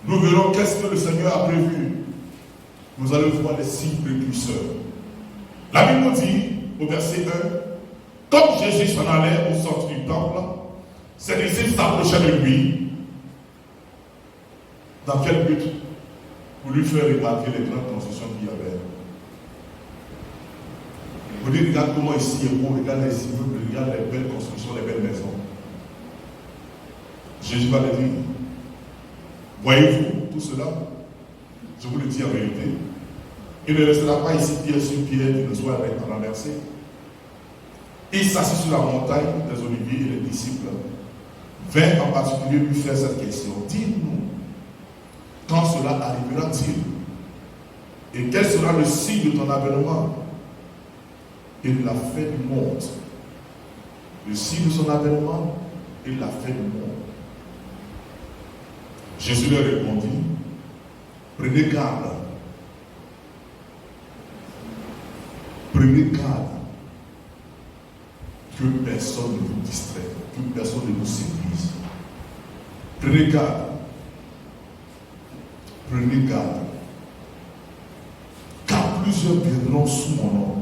Nous verrons qu'est-ce que le Seigneur a prévu. Nous allons voir les signes précurseurs. La Bible dit, au verset 1, comme Jésus s'en allait au centre du temple, ses disciples s'approchaient de lui. Dans quel but? Pour lui faire remarquer les grandes constructions qu'il y avait. Vous dites, regarde comment ici est beau, regarde les immeubles, regarde les belles constructions, les belles maisons. Jésus va le dire. Voyez-vous tout cela? Je vous le dis en vérité. Il ne restera pas ici pierre sur pierre qui ne soit renversé. Il s'assit sur la montagne des Oliviers et les disciples vinrent en particulier lui faire cette question. Dis-nous, quand cela arrivera-t-il? Et quel sera le signe de ton avènement et de la fin du monde? Le signe de son avènement et de la fin du monde. Jésus leur répondit, prenez garde. Prenez garde que personne ne vous distrait, que personne ne vous séduise. Prenez garde. Prenez garde. Car plusieurs viendront sous mon nom,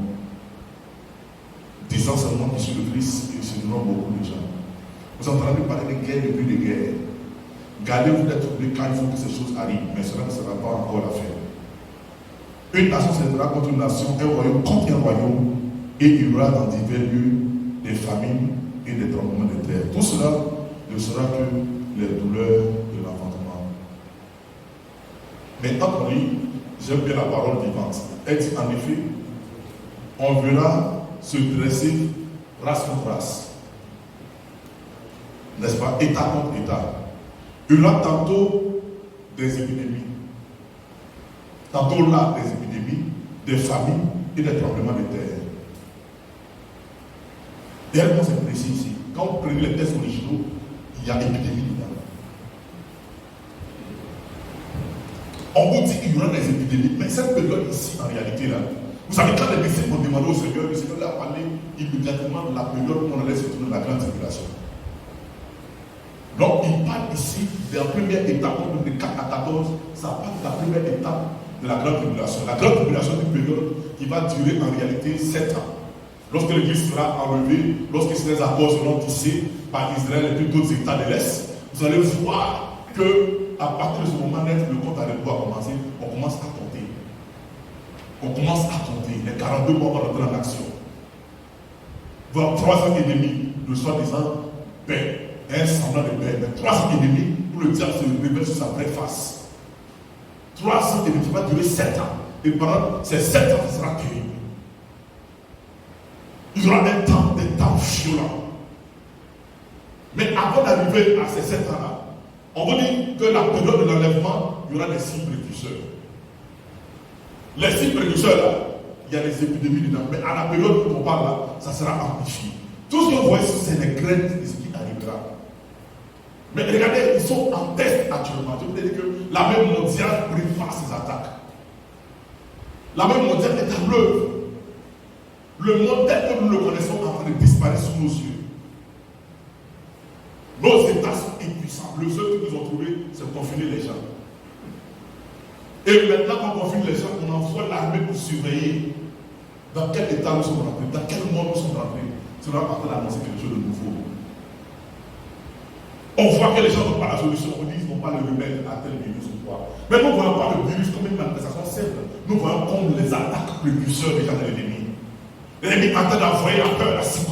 disant seulement que je suis le Christ, et se donneront beaucoup de gens. Vous entendez parler de guerre depuis des guerres. Gardez-vous d'être troublés quand il faut que ces choses arrivent, mais cela ne sera pas encore l'affaire. Une nation s'élèvera contre une nation, un royaume contre un royaume, et il y aura dans divers lieux des famines et des tremblements de terre. Tout cela ne sera que les douleurs de l'enfantement. Mais quand on lit, j'aime bien la parole vivante. Elle dit en effet, on verra se dresser race contre race. N'est-ce pas? État contre État. Il y aura tantôt des épidémies. Tantôt là, des épidémies, des famines et des tremblements de terre. Et elle c'est précis ici. Quand vous prenez les textes originaux, il y a épidémie dedans. On vous dit qu'il y aura des épidémies, mais cette période ici, en réalité, là, vous savez, quand les disciples ont demandé au Seigneur, le Seigneur leur a parlé immédiatement de la période où on allait se tourner la grande tribulation. Donc, il parle ici de la première étape, de 4 à 14, ça parle de la première étape de la grande tribulation. La grande tribulation est une période qui va durer en réalité 7 ans. Lorsque l'Église sera enlevée, lorsque ces accords seront tissés par Israël et puis d'autres États de l'Est, vous allez voir qu'à partir de ce moment net, le compte à rebours a commencé, on commence à compter. On commence à compter. Les 42 mois vont rentrer en action. Voir 300 ennemis, de soi-disant paix, un semblant de paix, mais 300 ennemis pour le diable se révèle sur sa vraie face. 300 ennemis, ça va durer 7 ans. Et pendant ces 7 ans, ça sera terrible. Il y aura des temps violents. Mais avant d'arriver à ces 7 ans-là, on vous dit que la période de l'enlèvement, il y aura des signes précurseurs. Les signes précurseurs, là, il y a des épidémies dedans. Mais à la période où on parle là, ça sera amplifié. Tout ce que vous voyez, c'est les craintes de ce qui arrivera. Mais regardez, ils sont en test actuellement. Je veux dire que l'armée mondiale prépare ses attaques. L'armée mondiale est à l'œuvre. Le monde tel que nous le connaissons est en train de disparaître sous nos yeux. Nos États sont impuissants. Le seul que nous ont trouvé, c'est confiner les gens. Et maintenant qu'on confine les gens, on envoie l'armée pour surveiller dans quel état nous sommes rentrés, dans quel monde nous sommes rentrés. C'est là qu'on va annoncer quelque chose de nouveau. On voit que les gens n'ont pas la solution. On dit qu'ils n'ont pas le remède à tel virus ou quoi. Mais nous ne voyons pas le virus comme une manifestation simple. Nous voyons comme les attaques précurseurs déjà de l'ennemi. L'ennemi est en train d'envoyer la peur, la psychose,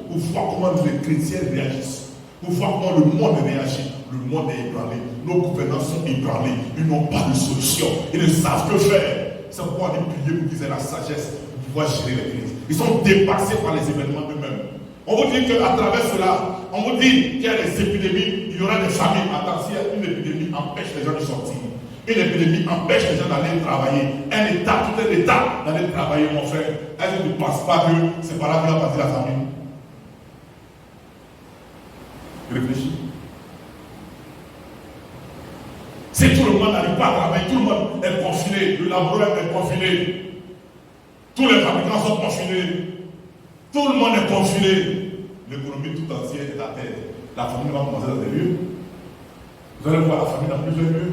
pour voir comment les chrétiens réagissent, pour voir comment le monde réagit. Le monde est ébranlé, nos gouvernants sont ébranlés, ils n'ont pas de solution, ils ne savent que faire. C'est pourquoi on est prié pour qu'ils aient la sagesse de pouvoir gérer les crises. Ils sont dépassés par les événements eux-mêmes. On vous dit qu'à travers cela, on vous dit qu'il y a des épidémies, il y aura des famines. Attention, une épidémie empêche les gens de sortir. Une épidémie empêche les gens d'aller travailler. Un État, tout un État d'aller travailler, mon frère. Est-ce que tu ne penses pas que c'est par là qu'il va passer la famine? Réfléchis. Si tout le monde n'arrive pas à travailler, tout le monde est confiné, le laboratoire est confiné, tous les fabricants sont confinés, tout le monde est confiné, l'économie tout entière est à terre. La famine va commencer dans des lieux. Vous allez voir la famine dans plusieurs lieux.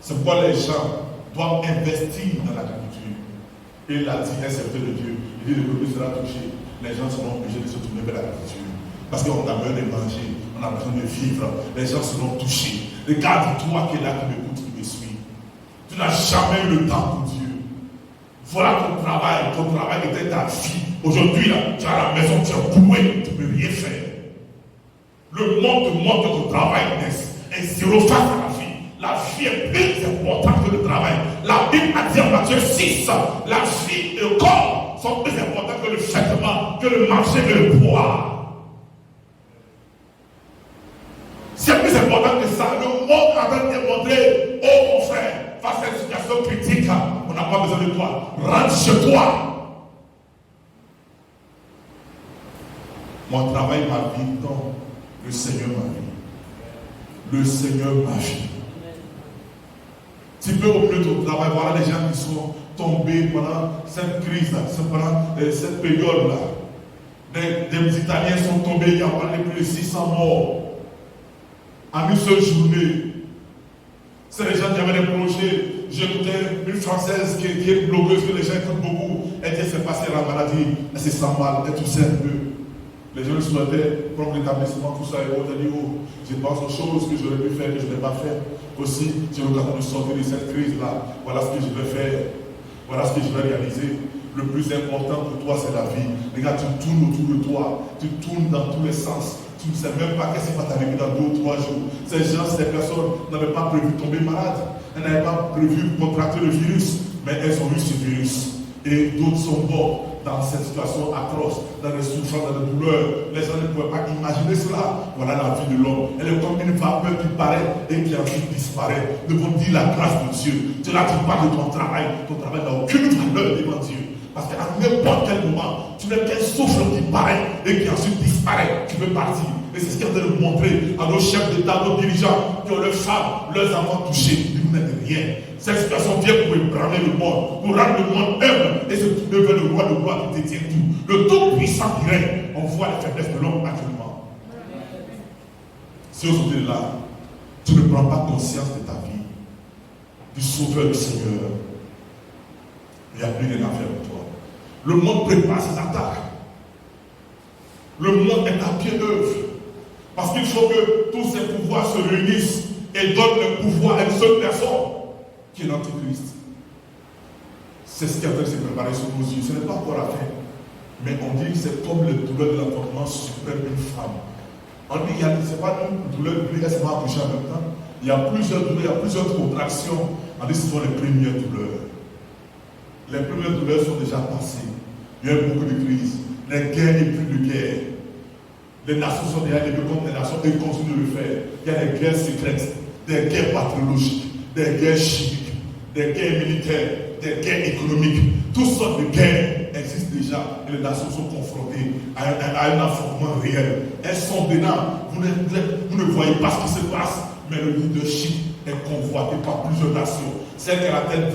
C'est pourquoi les gens doivent investir dans l'agriculture. Il a dit, un serviteur de Dieu, il dit l'économie sera touchée. Les gens seront obligés de se tourner vers l'agriculture. Parce qu'on a besoin de manger, on a besoin de vivre. Les gens seront touchés. Regarde, toi qui es là, qui m'écoute, qui me suis. Tu n'as jamais eu le temps pour Dieu. Voilà ton travail était ta vie. Aujourd'hui, là, tu es à la maison, tu es boué, tu ne peux rien faire. Le monde te montre que ton travail est zéro face à la vie. La vie est plus importante que le travail. La Bible a dit en Matthieu 6, la vie et le corps sont plus importants que le vêtement, que le marché, que le bois. C'est plus important que ça. Le monde est en train de démontrer, oh mon frère, face à une situation critique, on n'a pas besoin de toi. Rentre chez toi. Mon travail, ma vie, non. Le Seigneur, ma vie. Le Seigneur, ma vie. Tu peux au milieu de ton travail, voilà les gens qui sont tombés pendant cette crise, pendant cette période-là. Des Italiens sont tombés, il y a plus de 600 morts. En une seule journée. C'est les gens qui avaient des projets. J'écoutais une Française qui est blogueuse, que les gens écoutent beaucoup. Elle dit, c'est passé la maladie, elle se sent mal, elle toussait un peu. Les gens lui souhaitaient prendre l'établissement, tout ça, et on a dit, oh, je pense aux choses que j'aurais pu faire, que je n'ai pas fait. Aussi, j'ai l'occasion de sortir de cette crise-là. Voilà ce que je vais faire. Voilà ce que je vais réaliser. Le plus important pour toi, c'est la vie. Regarde, tu tournes autour de toi. Tu tournes dans tous les sens. Tu ne sais même pas qu'est-ce qui va t'arriver dans 2 ou 3 jours. Ces gens, ces personnes n'avaient pas prévu de tomber malade. Elles n'avaient pas prévu de contracter le virus. Mais elles ont eu ce virus. Et d'autres sont morts dans cette situation atroce, dans les souffrances, dans les douleurs. Les gens ne pouvaient pas imaginer cela. Voilà la vie de l'homme. Elle est comme une vapeur qui paraît et qui ensuite disparaît. Nous devons dire la grâce de Dieu. Tu là, tu parles de ton travail. Ton travail n'a aucune valeur devant Dieu. Parce qu'à n'importe quel moment, tu n'es qu'un souffle qui paraît et qui ensuite disparaît. Tu peux partir. Et c'est ce qu'il y a de montrer à nos chefs d'État, à nos dirigeants, qui ont leurs femmes, leurs enfants touchés. Vous n'êtes rien. Cette situation vient pour ébranler le monde, pour rendre le monde humble et se tourner vers le roi de gloire qui détient tout. Le tout-puissant qui règne. On voit les faiblesses de l'homme actuellement. Si aujourd'hui là, tu ne prends pas conscience de ta vie, du Sauveur du Seigneur, il n'y a plus rien à faire pour toi. Le monde prépare ses attaques. Le monde est à pied d'œuvre. Parce qu'il faut que tous ces pouvoirs se réunissent et donnent le pouvoir à une seule personne, qui est l'Antichrist. C'est ce qui est en train de se préparer sur nos yeux. Ce n'est pas encore la fin. Mais on dit que c'est comme les douleurs de l'enfantement suprême d'une femme. On dit que ce n'est pas une douleur qui se va accoucher en même temps. Il y a plusieurs douleurs, il y a plusieurs contractions. On dit que ce sont les premières douleurs. Les premières douleurs sont déjà passées. Il y a eu beaucoup de crises. Les guerres et plus de guerres. Les nations sont déjà élevées comme les nations et continuent de le faire. Il y a des guerres secrètes, des guerres bactériologiques, des guerres chimiques, des guerres militaires, des guerres économiques. Toutes sortes de guerres existent déjà et les nations sont confrontées à un affrontement réel. Elles sont dedans. Vous ne voyez pas ce qui se passe, mais le leadership est convoité par plusieurs nations. Celle qui a la tête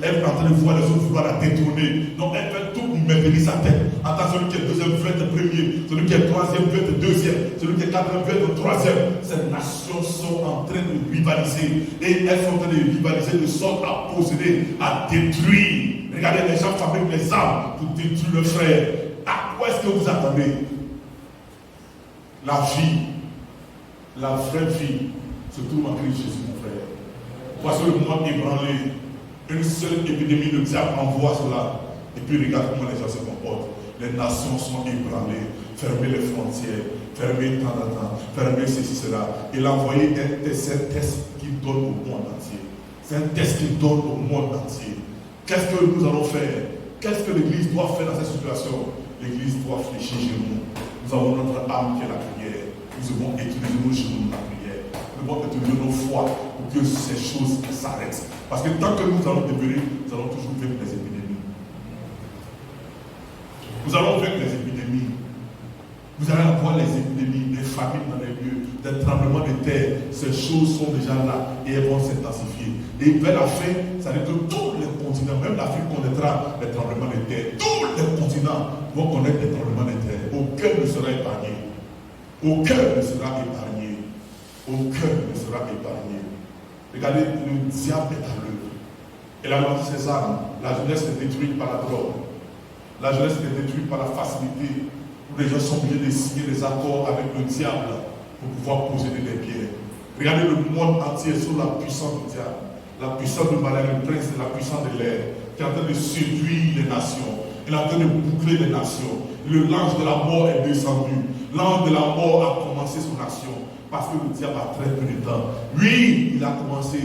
elle est en train de voir les autres vouloir la détourner. Donc elle fait tout pour maintenir sa tête. Attends, celui qui est deuxième veut être premier, celui qui est troisième veut être deuxième, celui qui est quatrième veut être troisième. Ces nations sont en train de rivaliser. Et elles sont en train de rivaliser de sorte à posséder, à détruire. Regardez, les gens fabriquent les armes pour détruire le frère. À quoi est-ce que vous attendez? La vie, la vraie vie, se trouve en Christ Jésus, mon frère. Voici le monde ébranlé. Une seule épidémie, le diable envoie cela. Et puis regarde comment les gens se comportent. Les nations sont ébranlées. Fermer les frontières, fermer tant à temps, fermer ceci, cela. Il a envoyé c'est un test qu'il donne au monde entier. C'est un test qu'il donne au monde entier. Qu'est-ce que nous allons faire? Qu'est-ce que l'Église doit faire dans cette situation? L'Église doit fléchir chez nous. Nous avons notre âme qui est la prière. Nous devons utiliser nos genoux dans la prière. Nous devons utiliser nos foi pour que ces choses s'arrêtent. Parce que tant que nous allons demeurer, nous allons toujours vaincre les épidémies. Nous allons vaincre les épidémies. Vous allez avoir les épidémies, des famines dans les lieux, des tremblements de terre. Ces choses sont déjà là et elles vont s'intensifier. Et vers la fin, ça veut dire que tous les continents, même l'Afrique connaîtra les tremblements de terre. Tous les continents vont connaître les tremblements de terre. Aucun ne sera épargné. Aucun ne sera épargné. Aucun ne sera épargné. Regardez, le diable est à l'œuvre. Il a lancé ses armes. La jeunesse est détruite par la drogue. La jeunesse est détruite par la facilité. Où les gens sont obligés de signer des accords avec le diable pour pouvoir posséder des biens. Regardez le monde entier sous la puissance du diable. La puissance de malheur, le prince de la puissance de l'air, qui est en train de séduire les nations. Il est en train de boucler les nations. L'ange de la mort est descendu. L'ange de la mort a commencé son action. Parce que le diable a très peu de temps. Lui, il a commencé.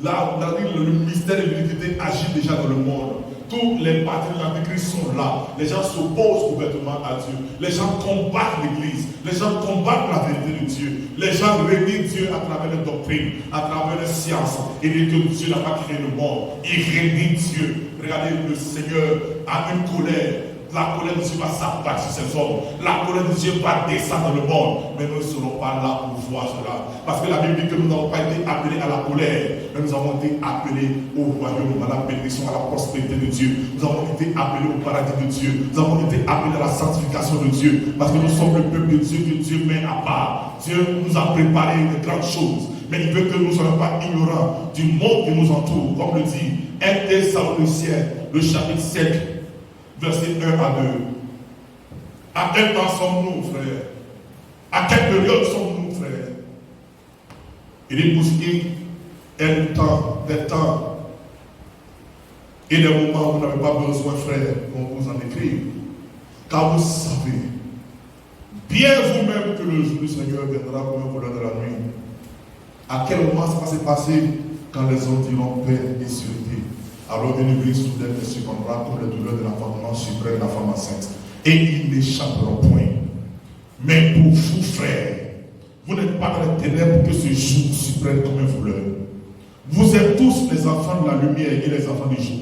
Là, le mystère de l'unité agit déjà dans le monde. Tous les partis de l'Antéchrist sont là. Les gens s'opposent ouvertement à Dieu. Les gens combattent l'Église. Les gens combattent la vérité de Dieu. Les gens réunissent Dieu à travers les doctrines, à travers les sciences. Et que Dieu n'a pas créé le monde. Il réunit Dieu. Regardez, le Seigneur a une colère. La colère de Dieu va s'abattre sur ces hommes. La colère de Dieu va descendre dans le monde. Mais nous ne serons pas là pour voir cela. Parce que la Bible dit que nous n'avons pas été appelés à la colère. Mais nous avons été appelés au royaume, à la bénédiction, à la prospérité de Dieu. Nous avons été appelés au paradis de Dieu. Nous avons été appelés à la sanctification de Dieu. Parce que nous sommes le peuple de Dieu que Dieu met à part. Dieu nous a préparé de grandes choses. Mais il veut que nous ne soyons pas ignorants du monde qui nous entoure. Comme le dit 1 Thessaloniciens, le chapitre 7. Verset 1 à 2. À quel temps sommes-nous, frères? À quelle période sommes-nous, frères? Il est possible un temps, des temps et des moments où vous n'avez pas besoin, frère, qu'on vous en écrive. Car vous savez bien vous-même que le jour du Seigneur viendra comme un voleur de la nuit. À quel moment ça va se passer? Quand les hommes diront paix et sûreté. Alors une église soudaine les surprendra comme les douleurs de l'enfantement surprennent la femme enceinte. Et ils n'échapperont point. Mais pour vous, frères, vous n'êtes pas dans les ténèbres que ce jour surprenne comme un voleur. Vous êtes tous les enfants de la lumière et les enfants du jour.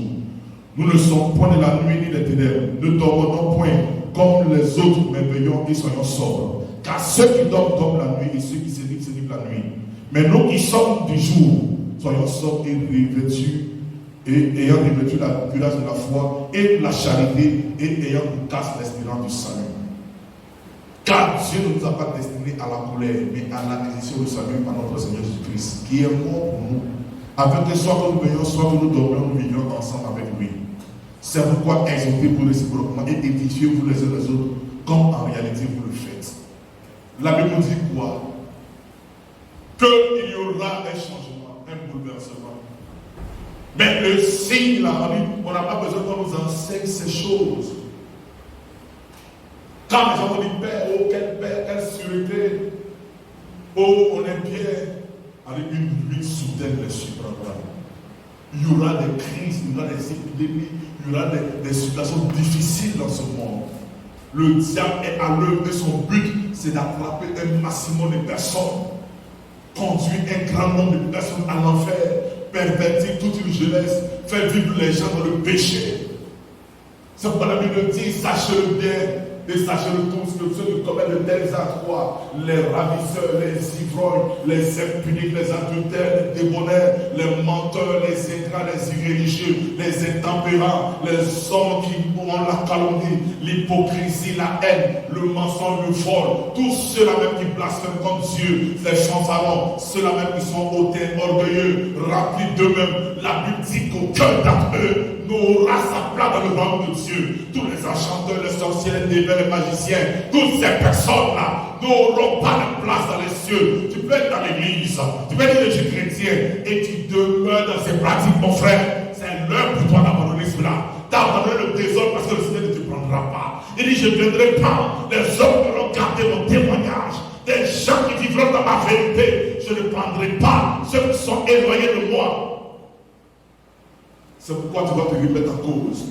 Nous ne sommes point de la nuit ni des ténèbres. Ne dormons point comme les autres, mais veillons et soyons sobres. Car ceux qui dorment dorment la nuit et ceux qui se livrent la nuit. Mais nous qui sommes du jour, soyons sobres et revêtus, et ayant revêtu la cuirasse de la foi et de la charité, et ayant pour casque l'espérance du salut. Car Dieu ne nous a pas destinés à la colère, mais à l'acquisition du salut par notre Seigneur Jésus-Christ, qui est mort pour nous, afin que soit que nous veillions, soit que nous dormions, nous vivions ensemble avec lui. C'est pourquoi exhortez-vous réciproquement et édifiez-vous les uns les autres, comme en réalité vous le faites. La Bible nous dit quoi? Qu'il y aura un changement, un bouleversement. Mais le signe, là, on n'a pas besoin qu'on nous enseigne ces choses. Quand les gens disent paix, oh quelle sûreté, oh on est bien, avec une nuit soudaine les surprendra. Il y aura des crises, il y aura des épidémies, il y aura des situations difficiles dans ce monde. Le diable est à l'œuvre et son but, c'est d'attraper un maximum de personnes, conduire un grand nombre de personnes à l'enfer, pervertir toute une jeunesse, faire vivre les gens dans le péché. C'est pourquoi la Bible dit, sachez-le bien. Et sachez-le tous que ceux qui commettent de tels actes, les ravisseurs, les ivrognes, les impudiques, les adultères, les débonnaires, les menteurs, les ingrats, les irréligieux, les intempérants, les hommes qui ont la calomnie, l'hypocrisie, la haine, le mensonge, le vol, tous ceux-là même qui blasphèment contre Dieu, les fanfarons, ceux-là même qui sont hautains, orgueilleux, remplis d'eux-mêmes. La Bible dit qu'aucun d'entre eux n'aura sa place dans le royaume de Dieu. Tous les enchanteurs, les sorciers, les démons, les magiciens, toutes ces personnes-là n'auront pas de place dans les cieux. Tu peux être dans l'église, tu peux être que je suis chrétien et tu demeures dans ces pratiques, mon frère. C'est l'heure pour toi d'abandonner cela. D'abandonner le désordre parce que le Seigneur ne te prendra pas. Il dit, je ne viendrai pas. Les hommes auront gardé mon témoignage. Des gens qui vivront dans ma vérité. Je ne prendrai pas ceux qui sont éloignés de moi. C'est pourquoi tu dois te remettre en cause.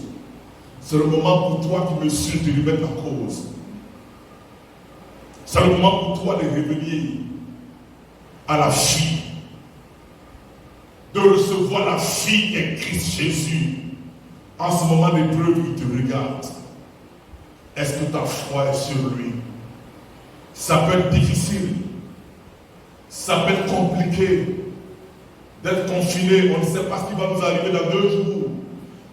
C'est le moment pour toi qui me suis de remettre en cause. C'est le moment pour toi de revenir à la vie. De recevoir la vie et Christ Jésus. En ce moment d'épreuve, il te regarde. Est-ce que ta foi est sur lui? Ça peut être difficile. Ça peut être compliqué. D'être confiné, on ne sait pas ce qui va nous arriver dans 2 jours,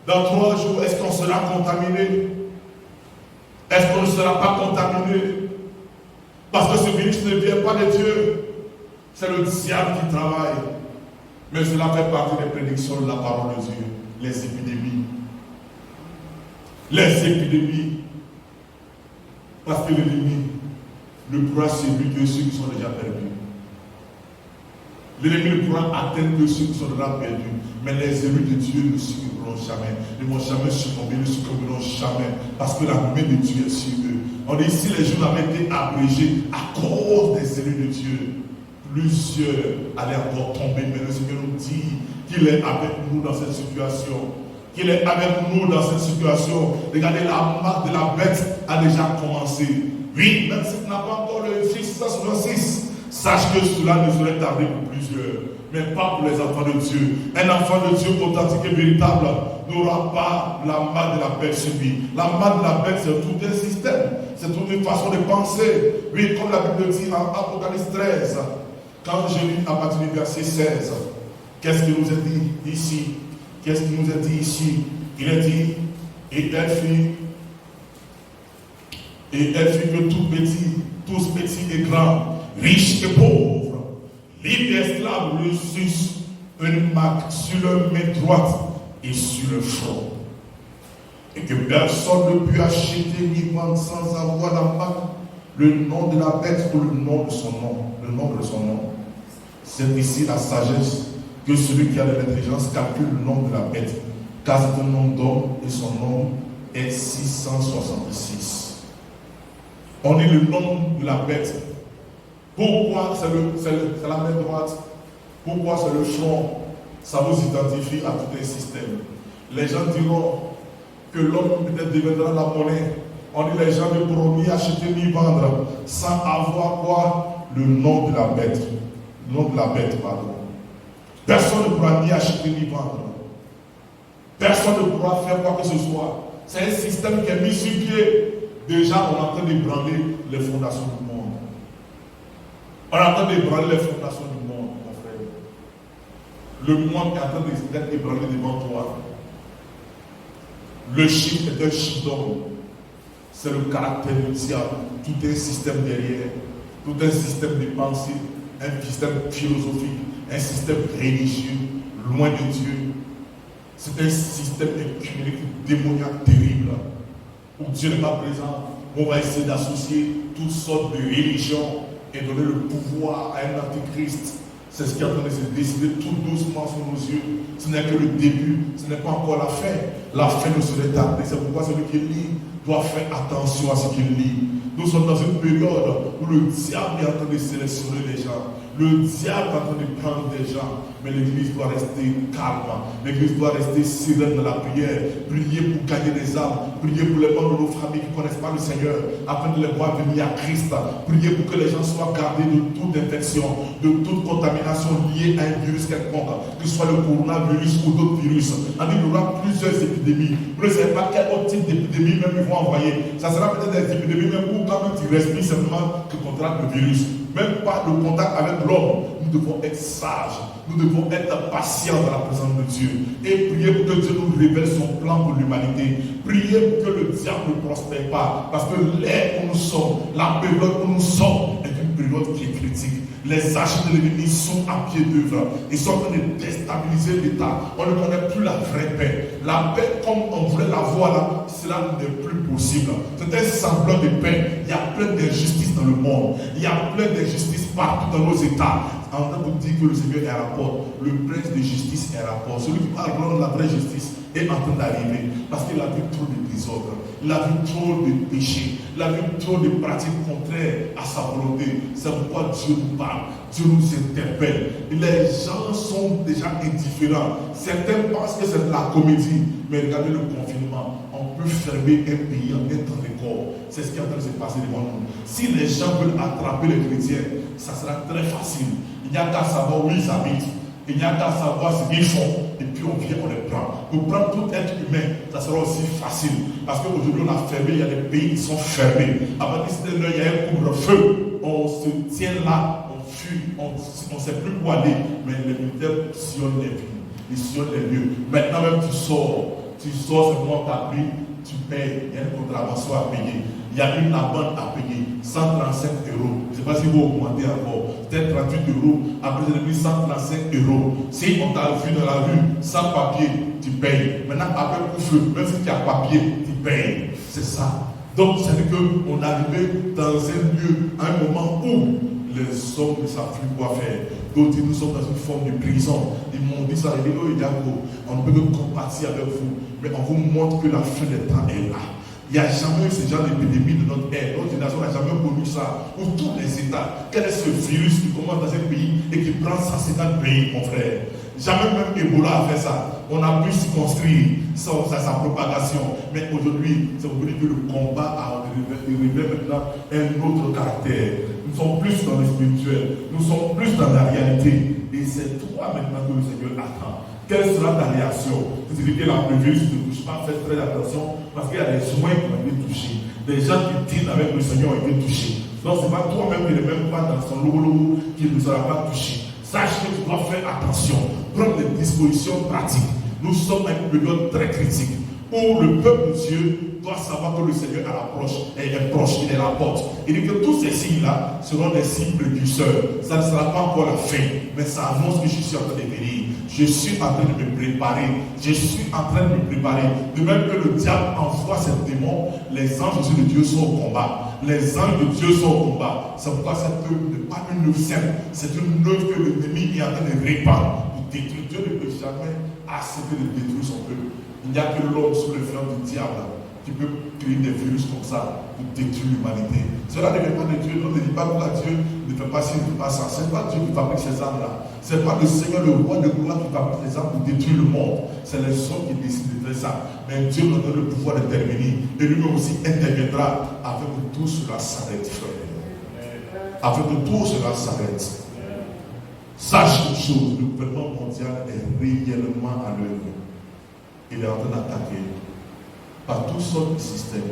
dans 3 jours. Est-ce qu'on sera contaminé? Est-ce qu'on ne sera pas contaminé? Parce que ce virus ne vient pas de Dieu, c'est le diable qui travaille. Mais cela fait partie des prédictions de la parole de Dieu. Les épidémies. Les épidémies. Parce que l'ennemi ne pourra séduire que ceux qui sont déjà perdus. L'ennemi ne pourra atteindre que ceux qui sont déjà perdus. Mais les élus de Dieu ne succomberont jamais. Ils ne vont jamais succomber, ne succomberont jamais. Parce que la main de Dieu est sur eux. On dit ici, les jours avaient été abrégés à cause des élus de Dieu. Plusieurs allaient encore tomber. Mais le Seigneur nous dit qu'il est avec nous dans cette situation. Qu'il est avec nous dans cette situation. Regardez, la marque de la bête a déjà commencé. Oui, même si tu n'as pas encore le 666. Sache que cela ne serait tardé pour plusieurs, mais pas pour les enfants de Dieu. Un enfant de Dieu authentique et véritable n'aura pas la marque de la bête sur lui. La marque de la bête, c'est tout un système, c'est toute une façon de penser. Oui, comme la Bible dit en Apocalypse 13, quand je lis à partir du verset 16, qu'est-ce qu'il nous est dit ici? Qu'est-ce qu'il nous est dit ici? Il est dit, et elle fit que tous petits et grands, riches et pauvres, libres et esclaves, reçussent une marque sur leur main droite et sur le front. Et que personne ne put acheter ni vendre sans avoir la marque, Le nom de la bête ou le nom de son nom. Le nom de son nom. C'est ici la sagesse que celui qui a de l'intelligence calcule le nom de la bête. Car c'est un nom d'homme et son nom est 666. On dit le nom de la bête. Pourquoi c'est la main droite? Pourquoi c'est le front? Ça vous identifie à tout un système. Les gens diront que l'homme peut-être deviendra la monnaie. On dit les gens ne pourront ni acheter ni vendre sans avoir quoi? Le nom de la bête. Le nom de la bête, pardon. Personne ne pourra ni acheter ni vendre. Personne ne pourra faire quoi que ce soit. C'est un système qui est mis sur pied. Déjà, on est en train d'ébranler les fondations du monde. On est en train d'ébranler les fondations du monde, mon frère. Le monde est en train d'être ébranlé devant toi. Le chiffre est un chiffre d'homme. C'est le caractère du diable. Tout un système derrière. Tout un système de pensée. Un système philosophique. Un système religieux. Loin de Dieu. C'est un système écuménique, démoniaque, terrible. Où Dieu n'est pas présent. On va essayer d'associer toutes sortes de religions et donner le pouvoir à un antichrist. C'est ce qui est en train de se décider tout doucement sous nos yeux. Ce n'est que le début, ce n'est pas encore la fin. La fin nous serait tardée. C'est pourquoi celui qui lit doit faire attention à ce qu'il lit. Nous sommes dans une période où le diable est en train de sélectionner les gens. Le diable est en train de prendre des gens. Mais l'église doit rester calme. L'église doit rester sereine dans la prière. Prier pour gagner des âmes. Prier pour les membres de nos familles qui ne connaissent pas le Seigneur. Afin de les voir venir à Christ. Prier pour que les gens soient gardés de toute infection, de toute contamination liée à un virus quelconque. Que ce soit le coronavirus ou d'autres virus. Il y aura plusieurs épidémies. Vous ne savez pas quel autre type d'épidémie même ils vont envoyer. Ça sera peut-être des épidémies même où quand même tu respires simplement que contracte le virus. Même pas le contact avec l'homme. Nous devons être sages. Nous devons être patients dans la présence de Dieu. Et prier pour que Dieu nous révèle son plan pour l'humanité. Prier pour que le diable ne prospère pas. Parce que l'ère où nous sommes, la période où nous sommes, est une période qui est critique. Les agents de l'ennemi sont à pied d'œuvre. Ils sont en train de déstabiliser l'État. On ne connaît plus la vraie paix. La paix, comme on voulait la voir là, cela n'est plus possible. C'est un semblant de paix. Il y a plein d'injustices dans le monde. Il y a plein d'injustices partout dans nos États. En train de dire que le Seigneur est à la porte. Le prince de justice est à la porte. Celui qui parle de la vraie justice est en train d'arriver. Parce qu'il a vu trop de désordre. Il a vu trop de péchés. Il a vu trop de pratiques contraires à sa volonté. C'est pourquoi Dieu nous parle. Dieu nous interpelle. Les gens sont déjà indifférents. Certains pensent que c'est de la comédie. Mais regardez le confinement. On peut fermer un pays en un temps record. C'est ce qui est en train de se passer devant nous. Si les gens veulent attraper les chrétiens, ça sera très facile. Il n'y a qu'à savoir où ils habitent. Il n'y a qu'à savoir ce qu'ils font. Et puis on vient, on les prend. Pour prendre tout être humain, ça sera aussi facile. Parce qu'aujourd'hui, on a fermé, il y a des pays qui sont fermés. Avant qu'il y a un couvre-feu. On se tient là, on fuit, on ne sait plus où aller. Mais les militaires sillonnent les villes. Ils sillonnent les lieux. Maintenant même, tu sors seulement ta prix, tu payes. Il y a une contravention à payer. Il y a une amende à payer, 135 €. Je ne sais pas si vous augmentez encore. Peut-être 38 €. Après, j'ai mis 135 €. Si on t'a vu dans la rue, sans papier, tu payes. Maintenant, après couvre-feu, même si tu as papier, tu payes. C'est ça. Donc, ça veut dire qu'on est arrivé dans un lieu, à un moment où les hommes ne savent plus quoi faire. D'autres, nous sommes dans une forme de prison. Ils m'ont dit ça, ils disent, on ne peut que compatir avec vous. Mais on vous montre que la fin des temps est là. Il n'y a jamais eu ce genre d'épidémie de notre ère. Notre génération n'a jamais connu ça. Pour tous les États, quel est ce virus qui commence dans un pays et qui prend 150 pays, mon frère? Jamais même Ebola a fait ça. On a pu circonscrire sa propagation. Mais aujourd'hui, ça veut dire que le combat a revêt maintenant un autre caractère. Nous sommes plus dans le spirituel. Nous sommes plus dans la réalité. Et c'est toi maintenant que le Seigneur attend. Quelle sera ta réaction? C'est-à-dire que la virus ne touche pas, faites très attention, parce qu'il y a des soins qui ont été touchés. Des gens qui dealent avec le Seigneur ont été touchés. Donc ce n'est pas toi-même qui n'est même pas dans son logo qui ne sera pas touché. Sache que tu dois faire attention, prendre des dispositions pratiques. Nous sommes à une période très critique où le peuple de Dieu doit savoir que le Seigneur est proche, il est à la porte. Il dit que tous ces signes-là seront des signes précurseurs. Ça ne sera pas encore la fin, mais ça annonce que je suis en train de venir. Je suis en train de me préparer. Je suis en train de me préparer. De même que le diable envoie ses démons, les anges de Dieu sont au combat. Les anges de Dieu sont au combat. C'est pourquoi cette œuvre n'est pas une œuvre simple. C'est une œuvre que l'ennemi est en train de répandre pour détruire. Dieu ne peut jamais accepter de détruire son peuple. Il n'y a que l'homme sous le flanc du diable qui peut créer des virus comme ça pour détruire l'humanité. Cela ne vient pas de Dieu. On ne dit pas que Dieu ne fait pas ci, ne fait pas ça. Ce n'est pas Dieu qui fabrique ces armes-là. Ce n'est pas le Seigneur, le roi de gloire qui fabrique les armes pour détruire le monde. C'est les hommes qui décident de faire ça. Mais Dieu nous donne le pouvoir d'intervenir. Et lui-même aussi interviendra afin que tout cela s'arrête, frère. Afin que tout cela s'arrête. Sache une chose, le gouvernement mondial est réellement à l'œuvre. Il est en train d'attaquer par toutes sortes de systèmes.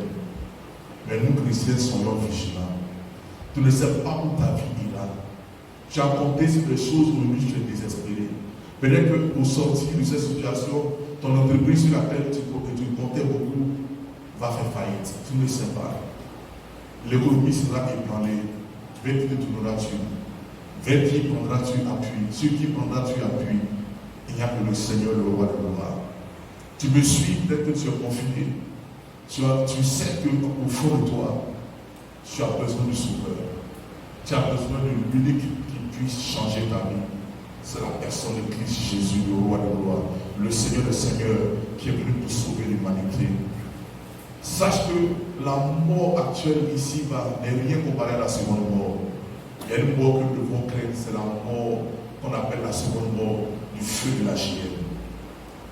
Mais nous, chrétiens, soyons vigilants. Tu ne sais pas où ta vie ira. Tu as compté sur des choses où tu es désespéré. Peut-être qu'au sortir de cette situation, ton entreprise sur laquelle tu comptais beaucoup va faire faillite. Tu ne sais pas. L'économie sera ébranlée. Vers qui te tourneras-tu? Vers qui prendras-tu appui? Sur qui prendras-tu appui? Il n'y a que le Seigneur, le roi de gloire. Tu me suis, peut-être que tu es confiné. Tu sais qu'au fond de toi, tu as besoin du Sauveur. Tu as besoin de l'unique qui puisse changer ta vie. C'est la personne de Christ Jésus, le roi de gloire. Le Seigneur des Seigneurs qui est venu pour sauver l'humanité. Sache que la mort actuelle ici-bas n'est rien comparé à la seconde mort. Il y a une mort que nous devons craindre, c'est la mort qu'on appelle la seconde mort du feu de la chienne.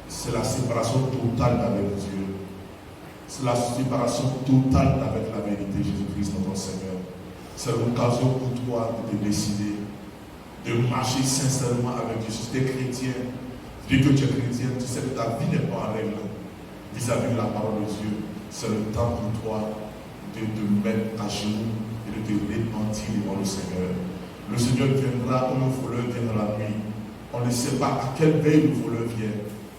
C'est la séparation totale avec Dieu. C'est la séparation totale avec la vérité, Jésus-Christ, notre Seigneur. C'est l'occasion pour toi de te décider, de marcher sincèrement avec Dieu. Si tu es chrétien, dès que tu es chrétien, tu sais que ta vie n'est pas en règle vis-à-vis de la parole de Dieu. C'est le temps pour toi de te mettre à genoux et de te repentir devant le Seigneur. Le Seigneur viendra comme un voleur vient dans la nuit. On ne sait pas à quelle veille le voleur vient.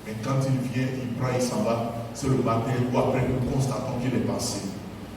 Mais quand il vient, il prend, il s'en va. C'est le matin ou après que nous constatons qu'il est passé.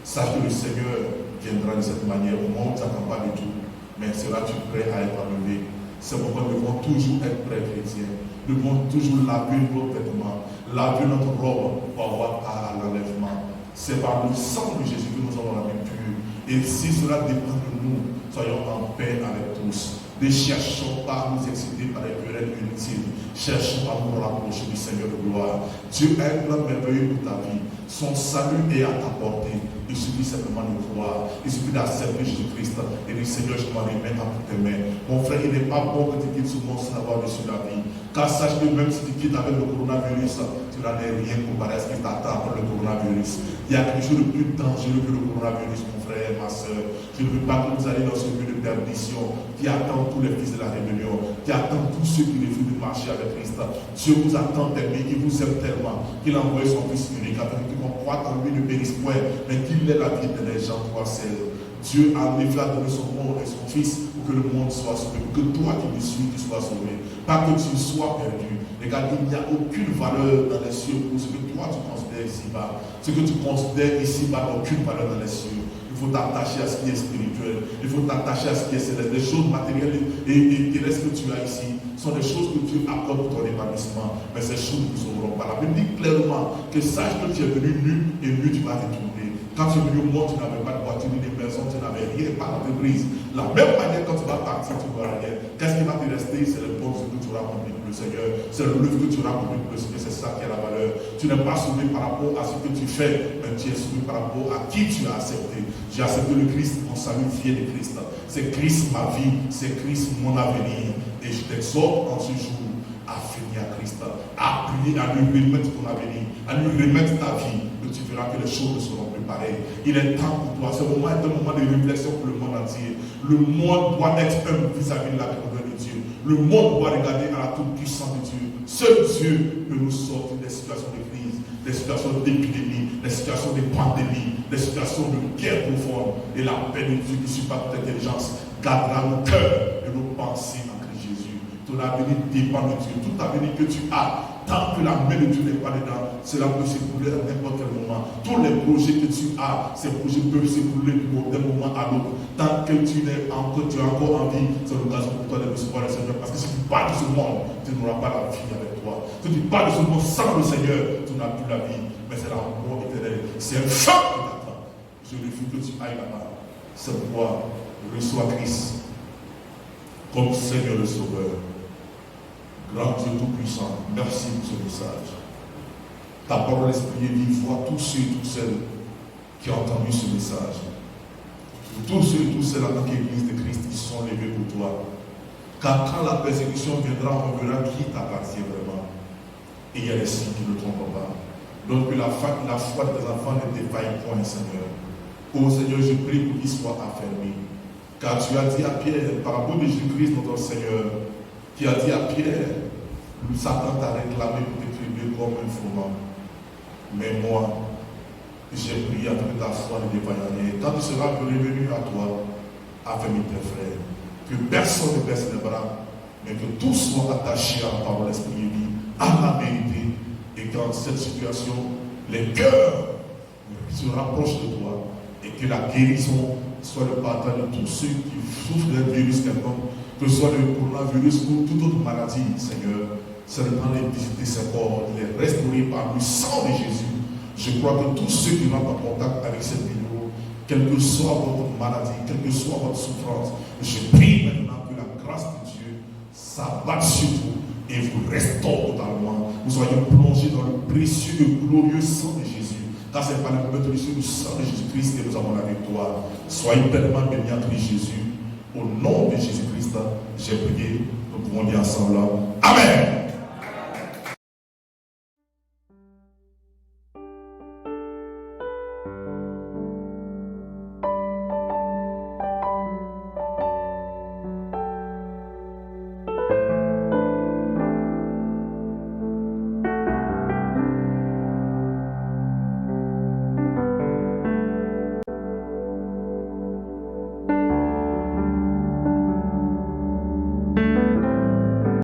Sache que le Seigneur viendra de cette manière. Au moment où tu n'attends pas du tout. Mais seras-tu prêt à être enlevé? C'est pourquoi nous devons toujours être prêts, chrétiens. Nous devons toujours laver nos vêtements, laver notre robe pour avoir à l'enlèvement. C'est par le sang de Jésus que nous avons la vie pure. Et si cela dépend de nous, soyons en paix avec tous. Ne cherchons pas à nous exciter par les querelles inutiles. Cherchons à nous rapprocher du Seigneur de gloire. Dieu a un plan merveilleux pour ta vie. Son salut est à ta portée. Il suffit simplement de croire. Il suffit d'accepter Jésus-Christ et dire Seigneur, je m'en remets entre tes mains. Mon frère, il n'est pas bon que tu quittes ce monde sans avoir reçu la vie. Car sache que même si tu quittes avec le coronavirus, tu n'en es rien comparé à ce qui t'attend après le coronavirus. Il y a quelque chose de plus dangereux que le coronavirus, mon frère, ma soeur. Je ne veux pas que vous alliez dans ce lieu de perdition qui attend tous les fils de la rébellion, qui attend tous ceux qui refusent de marcher avec Christ. Dieu vous attend tellement, il vous aime tellement qu'il a envoyé son Fils unique afin que qu'on croit en lui ne périsse point, mais qu'il ait la vie de les gens 3:16. Dieu a donné son monde et son Fils pour que le monde soit sauvé, pour que toi qui me suis, tu sois sauvé. Pas que tu sois perdu. Regarde, il n'y a aucune valeur dans les cieux pour ce que toi tu considères ici-bas. Ce que tu considères ici-bas n'a aucune valeur dans les cieux. Il faut t'attacher à ce qui est spirituel. Il faut t'attacher à ce qui est céleste. Les choses matérielles et terrestres que tu as ici sont des choses que Dieu accorde pour ton épanouissement. Mais ces choses ne sauveront pas. La Bible dit clairement que sache que tu es venu nu et nu tu vas retourner. Quand tu es venu au monde, tu n'avais pas de voiture ni de maison, tu n'avais rien, pas d'entreprise. La même manière, quand tu vas partir, tu n'auras rien. Qu'est-ce qui va te rester? C'est le bon que tu auras accompli pour le Seigneur. C'est le livre que tu auras accompli pour le Seigneur. C'est ça qui a la valeur. Tu n'es pas sauvé par rapport à ce que tu fais, mais tu es sauvé par rapport à qui tu as accepté. J'ai accepté le Christ, mon salut vient de Christ. C'est Christ ma vie, c'est Christ mon avenir. Et je t'exhorte en ce jour à finir à Christ, à prier, à lui remettre ton avenir, à lui remettre ta vie, et tu verras que les choses ne seront plus pareilles. Il est temps pour toi. Ce moment est un moment de réflexion pour le monde entier. Le monde doit être humble vis-à-vis de la grandeur de Dieu. Le monde doit regarder à la toute-puissance de Dieu. Seul Dieu peut nous sortir des situations de crise, des situations d'épidémie, des situations de pandémie, des situations de guerre profonde. Et la paix de Dieu qui surpasse toute intelligence gardera nos cœurs et nos pensées en Christ Jésus. Ton avenir dépend de Dieu. Tout avenir que tu as, tant que la main de Dieu n'est pas dedans, cela peut s'écouler à n'importe quel moment. Tous les projets que tu as, ces projets peuvent s'écouler d'un moment à l'autre. Tant que tu as encore envie, c'est l'occasion pour toi de recevoir le Seigneur. Parce que si tu pars de ce monde, tu n'auras pas la vie avec toi. Si tu pars de ce monde sans le Seigneur, tu n'as plus la vie. Mais c'est la mort éternelle. C'est un feu qui t'attend. Je refuse que tu ailles là-bas. C'est pourquoi reçois Christ comme Seigneur et Sauveur. Grand Dieu Tout-Puissant, merci pour ce message. Ta parole esprit est vive, vois tous ceux et toutes celles qui ont entendu ce message. Tous ceux et toutes celles en tant qu'Église de Christ qui sont levés pour toi. Car quand la persécution viendra, on verra qui t'appartient vraiment. Et il y a des signes qui ne trompent pas. Donc que la foi de tes enfants ne défaille point, Seigneur. Ô Seigneur, je prie pour qu'il soit affermi. Car tu as dit à Pierre, par rapport de Jésus-Christ, notre Seigneur, qui a dit à Pierre, Satan t'a réclamé pour t'écrire comme un froment. Mais moi, j'ai prié à que ta foi ne défaille rien. Et quand tu seras revenu à toi, affermis tes frères. Que personne ne baisse les bras, mais que tous soient attachés à la parole l'esprit et vie, à la vérité. Et qu'en cette situation, les cœurs se rapprochent de toi et que la guérison soit le partage de tous ceux qui souffrent d'un virus quelconque, que ce soit le coronavirus ou toute autre maladie, Seigneur. Seulement les visiter ces corps, les restaurer par le sang de Jésus. Je crois que tous ceux qui rentrent en contact avec cette vidéo, quelle que soit votre maladie, quelle que soit votre souffrance, je prie maintenant que la grâce de Dieu s'abatte sur vous et vous restaure totalement. Vous soyez plongés dans le précieux et glorieux sang de Jésus. Car c'est par le précieux du sang de Jésus-Christ que nous avons la victoire. Soyez tellement bénis en Christ Jésus. Au nom de Jésus-Christ, j'ai prié. Nous pouvons dire ensemble. Amen.